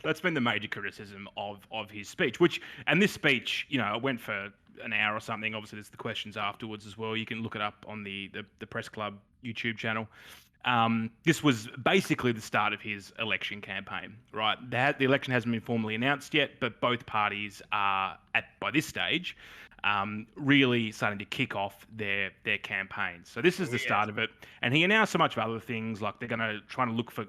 Speaker 3: That's been the major criticism of his speech, and this speech, you know, it went for an hour or something. Obviously, there's the questions afterwards as well. You can look it up on the Press Club YouTube channel. This was basically the start of his election campaign, right? The election hasn't been formally announced yet, but both parties are, by this stage, really starting to kick off their campaigns. So this is the start of it. And he announced so much of other things, like they're going to try to look for...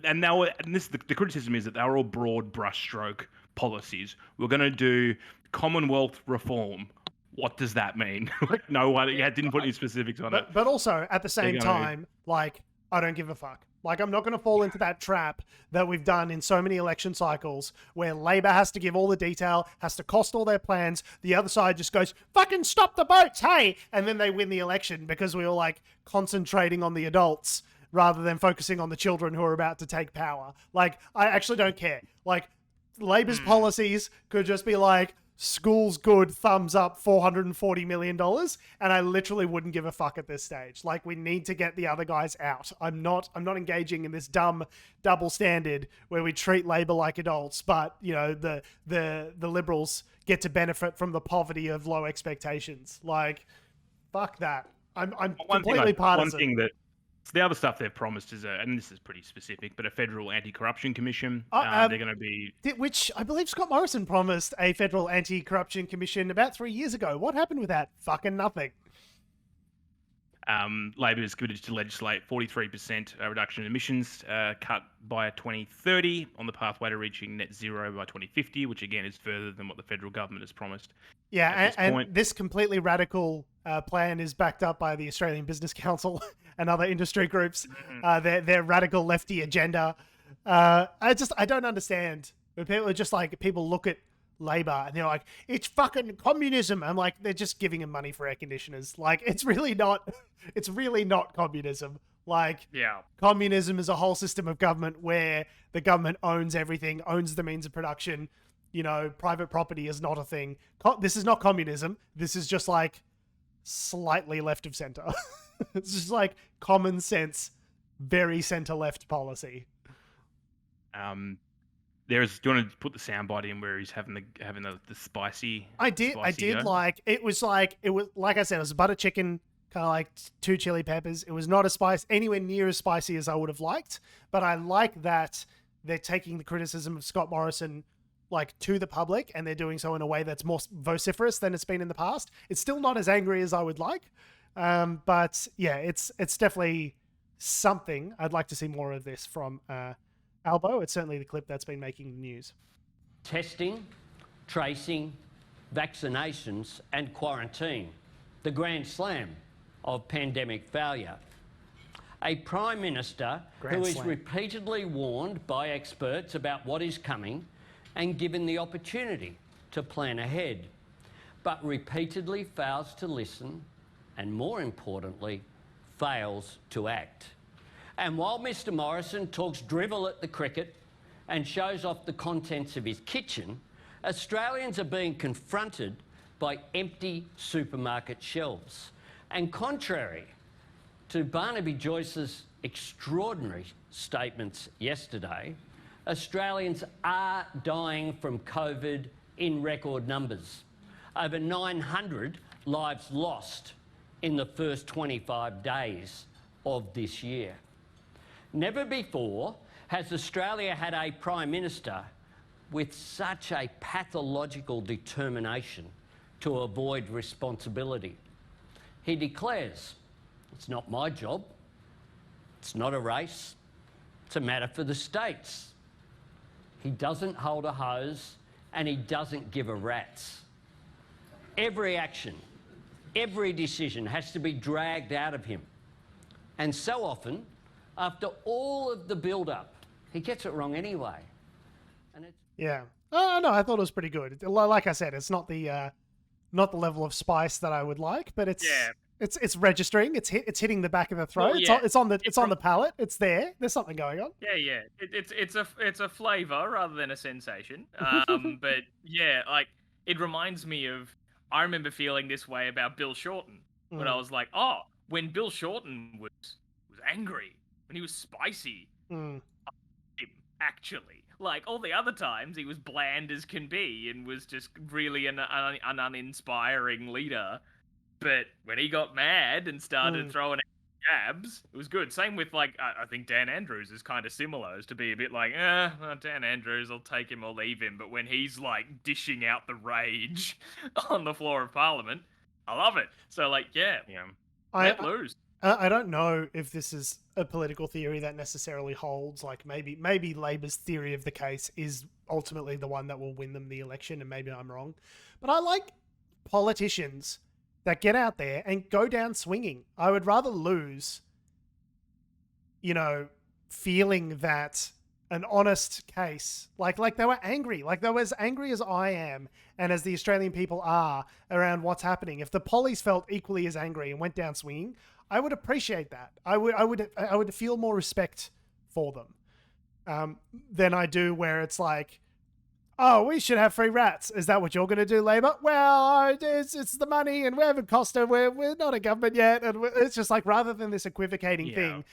Speaker 3: And the criticism is that they were all broad brushstroke policies. We're going to do Commonwealth reform. What does that mean? Like, no one didn't put any specifics on it.
Speaker 1: But also, at the same time, like, I don't give a fuck. Like, I'm not going to fall into that trap that we've done in so many election cycles where Labor has to give all the detail, has to cost all their plans. The other side just goes, fucking stop the boats, hey! And then they win the election because we were, like, concentrating on the adults rather than focusing on the children who are about to take power. Like, I actually don't care. Like, Labor's policies could just be like, school's good, thumbs up, $440 million, and I literally wouldn't give a fuck at this stage. Like, we need to get the other guys out. I'm not engaging in this dumb double standard where we treat Labor like adults, but, you know, the Liberals get to benefit from the poverty of low expectations. Like, fuck that. I'm completely partisan.
Speaker 3: One thing that the other stuff they've promised is, and this is pretty specific, but a federal anti-corruption commission. They're going to be...
Speaker 1: Which I believe Scott Morrison promised a federal anti-corruption commission about 3 years ago. What happened with that? Fucking nothing.
Speaker 3: Labor is committed to legislate 43% reduction in emissions cut by 2030 on the pathway to reaching net zero by 2050, which again is further than what the federal government has promised.
Speaker 1: Yeah, and this completely radical plan is backed up by the Australian Business Council and other industry groups. Their radical lefty agenda. I don't understand. When people are just like, people look at Labor and they're like, it's fucking communism. I'm like, they're just giving them money for air conditioners. Like, it's really not communism. Like, communism is a whole system of government where the government owns everything, owns the means of production. You know, private property is not a thing. This is not communism. This is just like slightly left of center. It's just like common sense, very center left policy.
Speaker 3: Do you want to put the soundbite in where he's having the spicy?
Speaker 1: I did. Like, it was like I said, it was butter chicken, kind of like 2 chili peppers. It was not anywhere near as spicy as I would have liked, but I like that they're taking the criticism of Scott Morrison like to the public, and they're doing so in a way that's more vociferous than it's been in the past. It's still not as angry as I would like, but yeah, it's definitely something. I'd like to see more of this from Albo. It's certainly the clip that's been making the news.
Speaker 4: Testing, tracing, vaccinations and quarantine, the grand slam of pandemic failure. A Prime Minister who is repeatedly warned by experts about what is coming and given the opportunity to plan ahead, but repeatedly fails to listen and, more importantly, fails to act. And while Mr Morrison talks drivel at the cricket and shows off the contents of his kitchen, Australians are being confronted by empty supermarket shelves. And contrary to Barnaby Joyce's extraordinary statements yesterday, Australians are dying from COVID in record numbers. Over 900 lives lost in the first 25 days of this year. Never before has Australia had a Prime Minister with such a pathological determination to avoid responsibility. He declares, it's not my job, it's not a race, it's a matter for the states. He doesn't hold a hose and he doesn't give a rat's. Every action, every decision has to be dragged out of him. And so often, after all of the build-up, he gets it wrong anyway. And it's...
Speaker 1: Yeah. Oh no, I thought it was pretty good. Like I said, it's not the level of spice that I would like, but it's registering. It's hitting the back of the throat.
Speaker 2: Well, yeah.
Speaker 1: It's on the palate. It's there. There's something going on.
Speaker 2: Yeah. It's a flavor rather than a sensation. But yeah, like it reminds me of. I remember feeling this way about Bill Shorten when I was like, oh, when Bill Shorten was angry, when he was spicy, actually. Like all the other times, he was bland as can be and was just really an uninspiring leader. But when he got mad and started throwing jabs, it was good. Same with like I think Dan Andrews is kind of similar, as to be a bit like, Dan Andrews, I'll take him or leave him. But when he's like dishing out the rage on the floor of Parliament, I love it. So like, let loose.
Speaker 1: I don't know if this is a political theory that necessarily holds. Like maybe Labor's theory of the case is ultimately the one that will win them the election, and maybe I'm wrong. But I like politicians that get out there and go down swinging. I would rather lose, feeling that an honest case, like they were angry, like they were as angry as I am and as the Australian people are around what's happening. If the pollies felt equally as angry and went down swinging, I would appreciate that. I would feel more respect for them than I do where it's like, oh, we should have free rats. Is that what you're going to do, Labor? Well, it's the money and we haven't cost it. We're not a government yet. And it's just like, rather than this equivocating thing,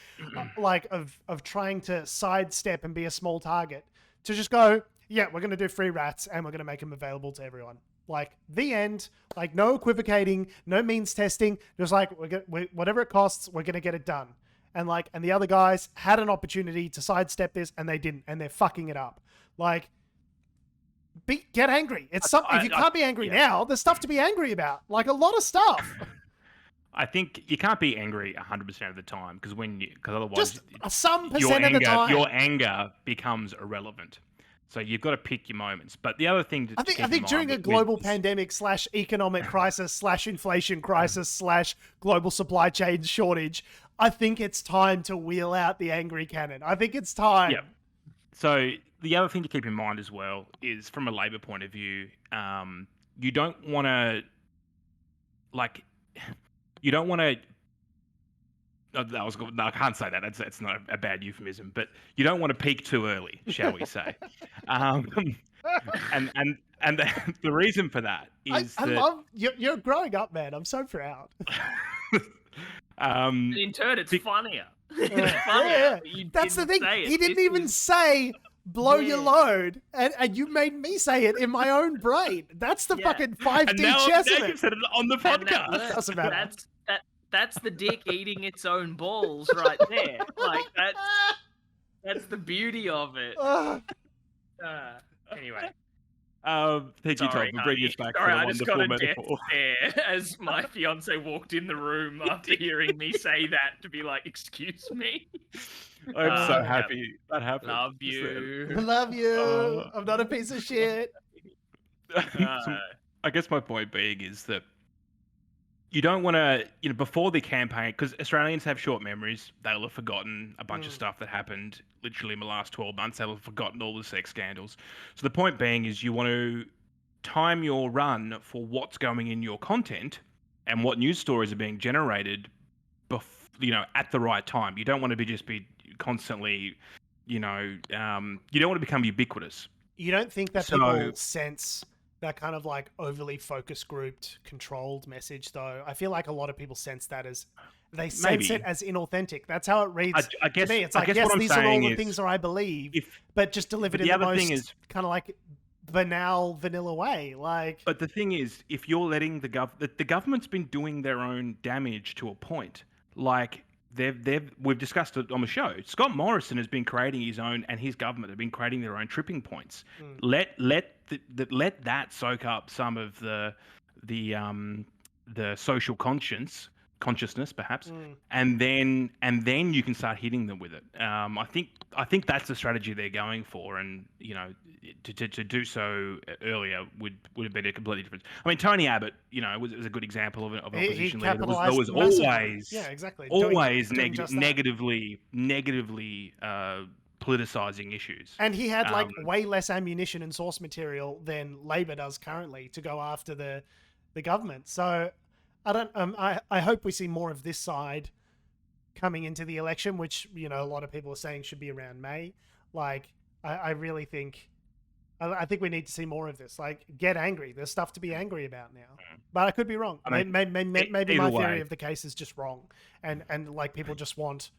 Speaker 1: like of trying to sidestep and be a small target, to just go, yeah, we're going to do free rats and we're going to make them available to everyone. Like the end, like no equivocating, no means testing, just like whatever it costs, we're going to get it done. And the other guys had an opportunity to sidestep this and they didn't, and they're fucking it up. Like, get angry. It's something. If you can't be angry now, there's stuff to be angry about. Like a lot of stuff.
Speaker 3: I think you can't be angry 100% of the time because otherwise,
Speaker 1: just some percent of the time,
Speaker 3: your anger becomes irrelevant. So you've got to pick your moments. But the other thing
Speaker 1: I think during a global pandemic / economic crisis / inflation crisis / global supply chain shortage, I think it's time to wheel out the angry cannon. I think it's time.
Speaker 3: Yeah. So the other thing to keep in mind as well is, from a Labor point of view, you don't want to, I can't say that. That's not a bad euphemism, but you don't want to peak too early, shall we say? And the reason for that is
Speaker 1: I love you're growing up, man. I'm so proud.
Speaker 2: In turn, it's funnier.
Speaker 1: Yeah. That's the thing. He didn't even say blow your load, and you made me say it in my own brain. That's the fucking 5D chess of it.
Speaker 3: You said it on the podcast.
Speaker 1: Doesn't matter.
Speaker 2: That's the dick eating its own balls right there. Like that's the beauty of it. Anyway.
Speaker 3: Thank you, Tom, for bringing us back.
Speaker 2: Sorry,
Speaker 3: to the
Speaker 2: I just got a
Speaker 3: metaphor.
Speaker 2: death stare as my fiance walked in the room after hearing me say that, to be like, "Excuse me."
Speaker 3: I'm so happy that happened.
Speaker 2: Love you.
Speaker 1: Love you. I'm not a piece of shit.
Speaker 3: I guess my point being is that you don't want to, before the campaign, because Australians have short memories. They'll have forgotten a bunch of stuff that happened literally in the last 12 months. They'll have forgotten all the sex scandals. So the point being is you want to time your run for what's going in your content and what news stories are being generated, at the right time. You don't want to be constantly, you don't want to become ubiquitous.
Speaker 1: You don't think that people sense that kind of like overly focus grouped, controlled message, though? I feel like a lot of people sense that as they sense it as inauthentic. That's how it reads
Speaker 3: I guess,
Speaker 1: to me. It's like, yes, these are all the things that I believe, but just delivered in the most kind of like banal, vanilla way. Like,
Speaker 3: but the thing is, if you're letting the government's been doing their own damage to a point, like we've discussed it on the show. Scott Morrison has been creating his own, and his government have been creating their own tripping points. Let that soak up some of the social conscience consciousness, perhaps, and then you can start hitting them with it. I think that's the strategy they're going for, and to do so earlier would have been a completely different. I mean, Tony Abbott, was a good example of an opposition leader. There was always
Speaker 1: exactly
Speaker 3: always
Speaker 1: doing just that.
Speaker 3: negatively politicizing issues,
Speaker 1: and he had like way less ammunition and source material than Labor does currently to go after the government. So I don't. I hope we see more of this side coming into the election, which a lot of people are saying should be around May. Like, I really think, I think we need to see more of this. Like, get angry. There's stuff to be angry about now. But I could be wrong. Maybe my theory of the case is just wrong, and like people just want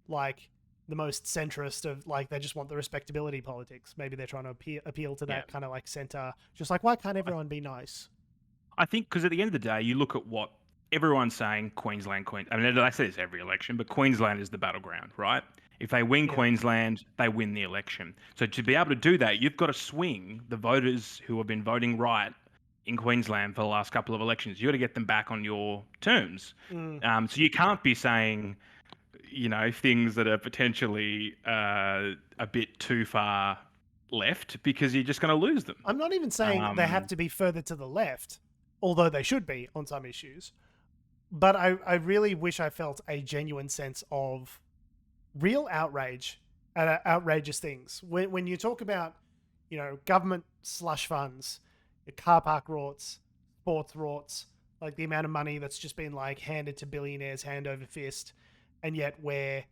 Speaker 1: like the most centrist of like they just want the respectability politics. Maybe they're trying to appeal to that kind of like center. Just like, why can't everyone be nice?
Speaker 3: I think because at the end of the day, you look at what everyone's saying, Queensland. I mean, I say this every election, but Queensland is the battleground, right? If they win Queensland, they win the election. So to be able to do that, you've got to swing the voters who have been voting right in Queensland for the last couple of elections. You've got to get them back on your terms. So you can't be saying, things that are potentially a bit too far left, because you're just going to lose them.
Speaker 1: I'm not even saying they have to be further to the left, although they should be on some issues. But I really wish I felt a genuine sense of real outrage at outrageous things. When you talk about, government slush funds, car park rorts, sports rorts, like the amount of money that's just been like handed to billionaires hand over fist, and yet we're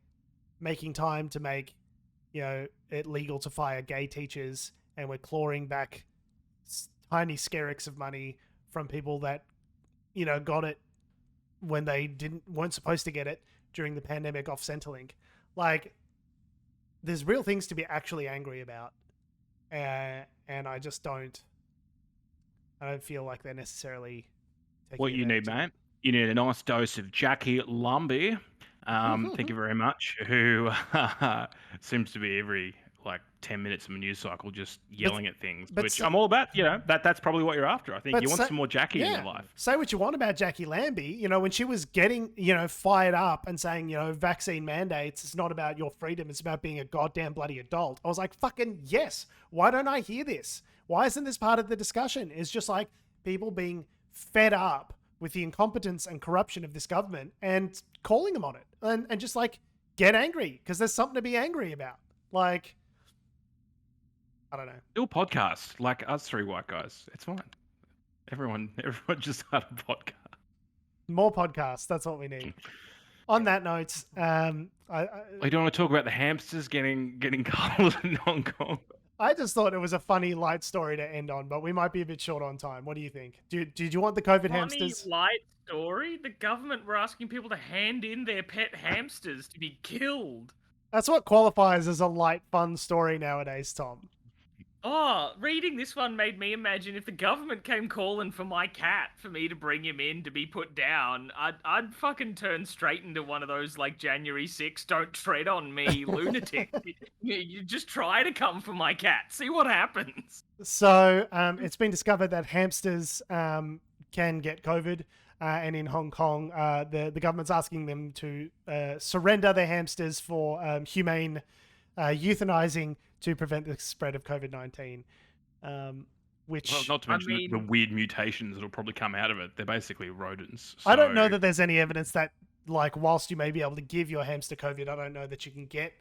Speaker 1: making time to make, it legal to fire gay teachers, and we're clawing back tiny skerricks of money from people that, got it when they weren't supposed to get it during the pandemic off Centrelink. Like, there's real things to be actually angry about, and I just don't feel like they're necessarily taking
Speaker 3: what you need, mate. You need a nice dose of Jackie Lumby. Thank you very much. Who seems to be every 10 minutes of a news cycle just yelling at things, which I'm all about. That's probably what you're after. I think you want some more Jackie in your life.
Speaker 1: Say what you want about Jackie Lambie. When she was getting, fired up and saying, vaccine mandates, it's not about your freedom, it's about being a goddamn bloody adult. I was like, fucking yes. Why don't I hear this? Why isn't this part of the discussion? It's just like people being fed up with the incompetence and corruption of this government and calling them on it, and just like get angry because there's something to be angry about. Like, I don't know.
Speaker 3: Do a podcast like us three white guys. It's fine. Everyone just had a podcast.
Speaker 1: More podcasts. That's what we need. On that note, I
Speaker 3: don't want to talk about the hamsters getting culled in Hong Kong.
Speaker 1: I just thought it was a funny light story to end on, but we might be a bit short on time. What do you think? Did you want the COVID hamsters?
Speaker 2: Funny light story? The government were asking people to hand in their pet hamsters to be killed.
Speaker 1: That's what qualifies as a light, fun story nowadays, Tom.
Speaker 2: Oh, reading this one made me imagine if the government came calling for my cat for me to bring him in to be put down, I'd fucking turn straight into one of those January 6th, don't tread on me lunatic. You just try to come for my cat. See what happens.
Speaker 1: So it's been discovered that hamsters can get COVID. And in Hong Kong, the government's asking them to surrender their hamsters for humane euthanizing to prevent the spread of COVID-19. Which,
Speaker 3: well, not to mention the weird mutations that'll probably come out of it. They're basically rodents.
Speaker 1: So... I don't know that there's any evidence that, whilst you may be able to give your hamster COVID, I don't know that you can get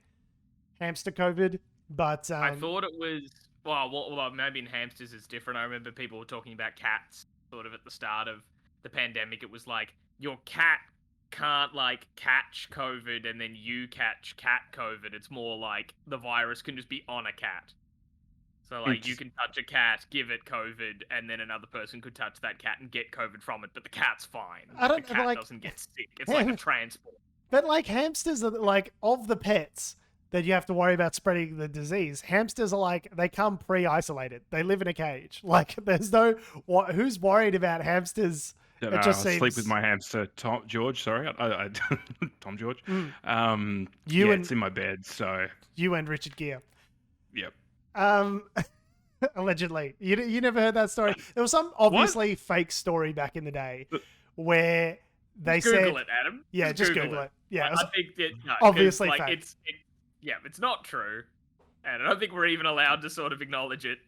Speaker 1: hamster COVID. But
Speaker 2: I thought it was well, maybe in hamsters it's different. I remember people were talking about cats sort of at the start of the pandemic. It was like your cat can't catch COVID and then you catch cat COVID. It's more like the virus can just be on a cat. So you can touch a cat, give it COVID, and then another person could touch that cat and get COVID from it, but the cat's fine. The cat doesn't get sick. It's like a transport.
Speaker 1: But hamsters are of the pets that you have to worry about spreading the disease. Hamsters are they come pre-isolated. They live in a cage. There's no who's worried about hamsters.
Speaker 3: It just seems... sleep with my hamster, Tom George. Sorry, I Tom George. It's in my bed. So
Speaker 1: you and Richard Gere.
Speaker 3: Yep.
Speaker 1: Allegedly, you never heard that story. There was some obviously fake story back in the day where they
Speaker 2: Google
Speaker 1: said,
Speaker 2: it, Adam.
Speaker 1: Yeah, just Google it. Yeah,
Speaker 2: I think that no, 'cause,
Speaker 1: obviously
Speaker 2: like
Speaker 1: fake.
Speaker 2: it's not true, and I don't think we're even allowed to sort of acknowledge it.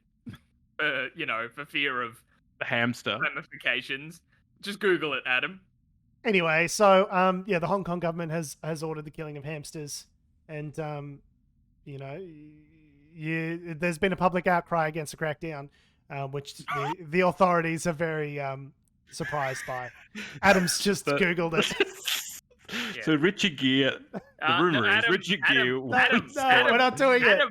Speaker 2: For fear of
Speaker 3: The hamster.
Speaker 2: ramifications. Just Google it, Adam.
Speaker 1: Anyway, so the Hong Kong government has ordered the killing of hamsters, and there's been a public outcry against the crackdown, which the authorities are very surprised by. Adam's just Googled it.
Speaker 2: Yeah.
Speaker 3: So Richard Gere, the rumor is Richard Gere.
Speaker 1: No, we're not doing it.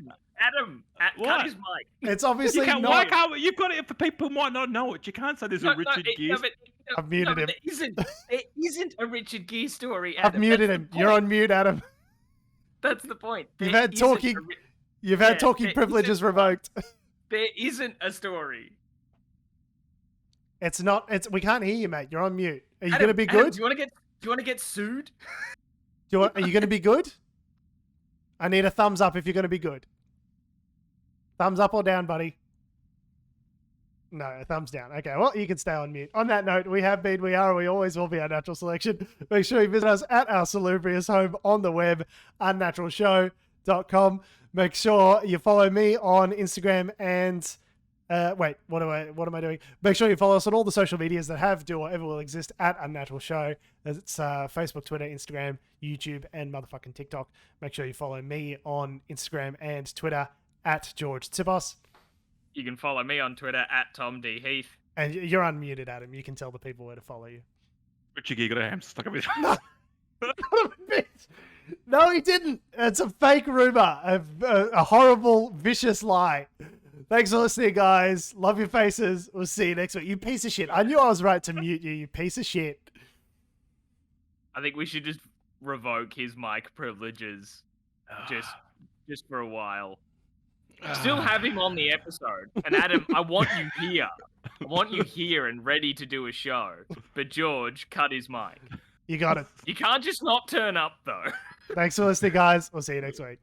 Speaker 2: Adam, cut his mic.
Speaker 1: It's obviously
Speaker 3: Why
Speaker 1: not.
Speaker 3: can't we? You've got it for people who might not know it. You can't say there's a Richard Gere.
Speaker 1: I've muted him.
Speaker 2: There isn't a Richard Gere story,
Speaker 1: I've
Speaker 2: Adam.
Speaker 1: muted him. You're on mute, Adam.
Speaker 2: That's the point.
Speaker 1: You've had talking privileges revoked.
Speaker 2: There isn't a story.
Speaker 1: It's not. We can't hear you, mate. You're on mute. Are you
Speaker 2: Adam,
Speaker 1: gonna be
Speaker 2: Adam,
Speaker 1: good?
Speaker 2: do you want to get sued?
Speaker 1: Are you gonna be good? I need a thumbs up if you're gonna be good. Thumbs up or down, buddy? No, a thumbs down. Okay, well, you can stay on mute. On that note, we have been, we are, we always will be Unnatural Selection. Make sure you visit us at our salubrious home on the web, unnaturalshow.com. Make sure you follow me on Instagram and... what am I doing? Make sure you follow us on all the social medias that have, do, or ever will exist at Unnatural Show. It's Facebook, Twitter, Instagram, YouTube, and motherfucking TikTok. Make sure you follow me on Instagram and Twitter at George Tsibos.
Speaker 2: You can follow me on Twitter at Tom D. Heath.
Speaker 1: And you're unmuted, Adam. You can tell the people where to follow you.
Speaker 3: Richard Gere got a hamster stuck up his...
Speaker 1: No, he didn't. It's a fake rumor. A horrible, vicious lie. Thanks for listening, guys. Love your faces. We'll see you next week. You piece of shit. I knew I was right to mute you, you piece of shit.
Speaker 2: I think we should just revoke his mic privileges just for a while. Still have him on the episode. And Adam, I want you here. I want you here and ready to do a show. But George, cut his mic.
Speaker 1: You got it.
Speaker 2: You can't just not turn up, though.
Speaker 1: Thanks for listening, guys. We'll see you next week.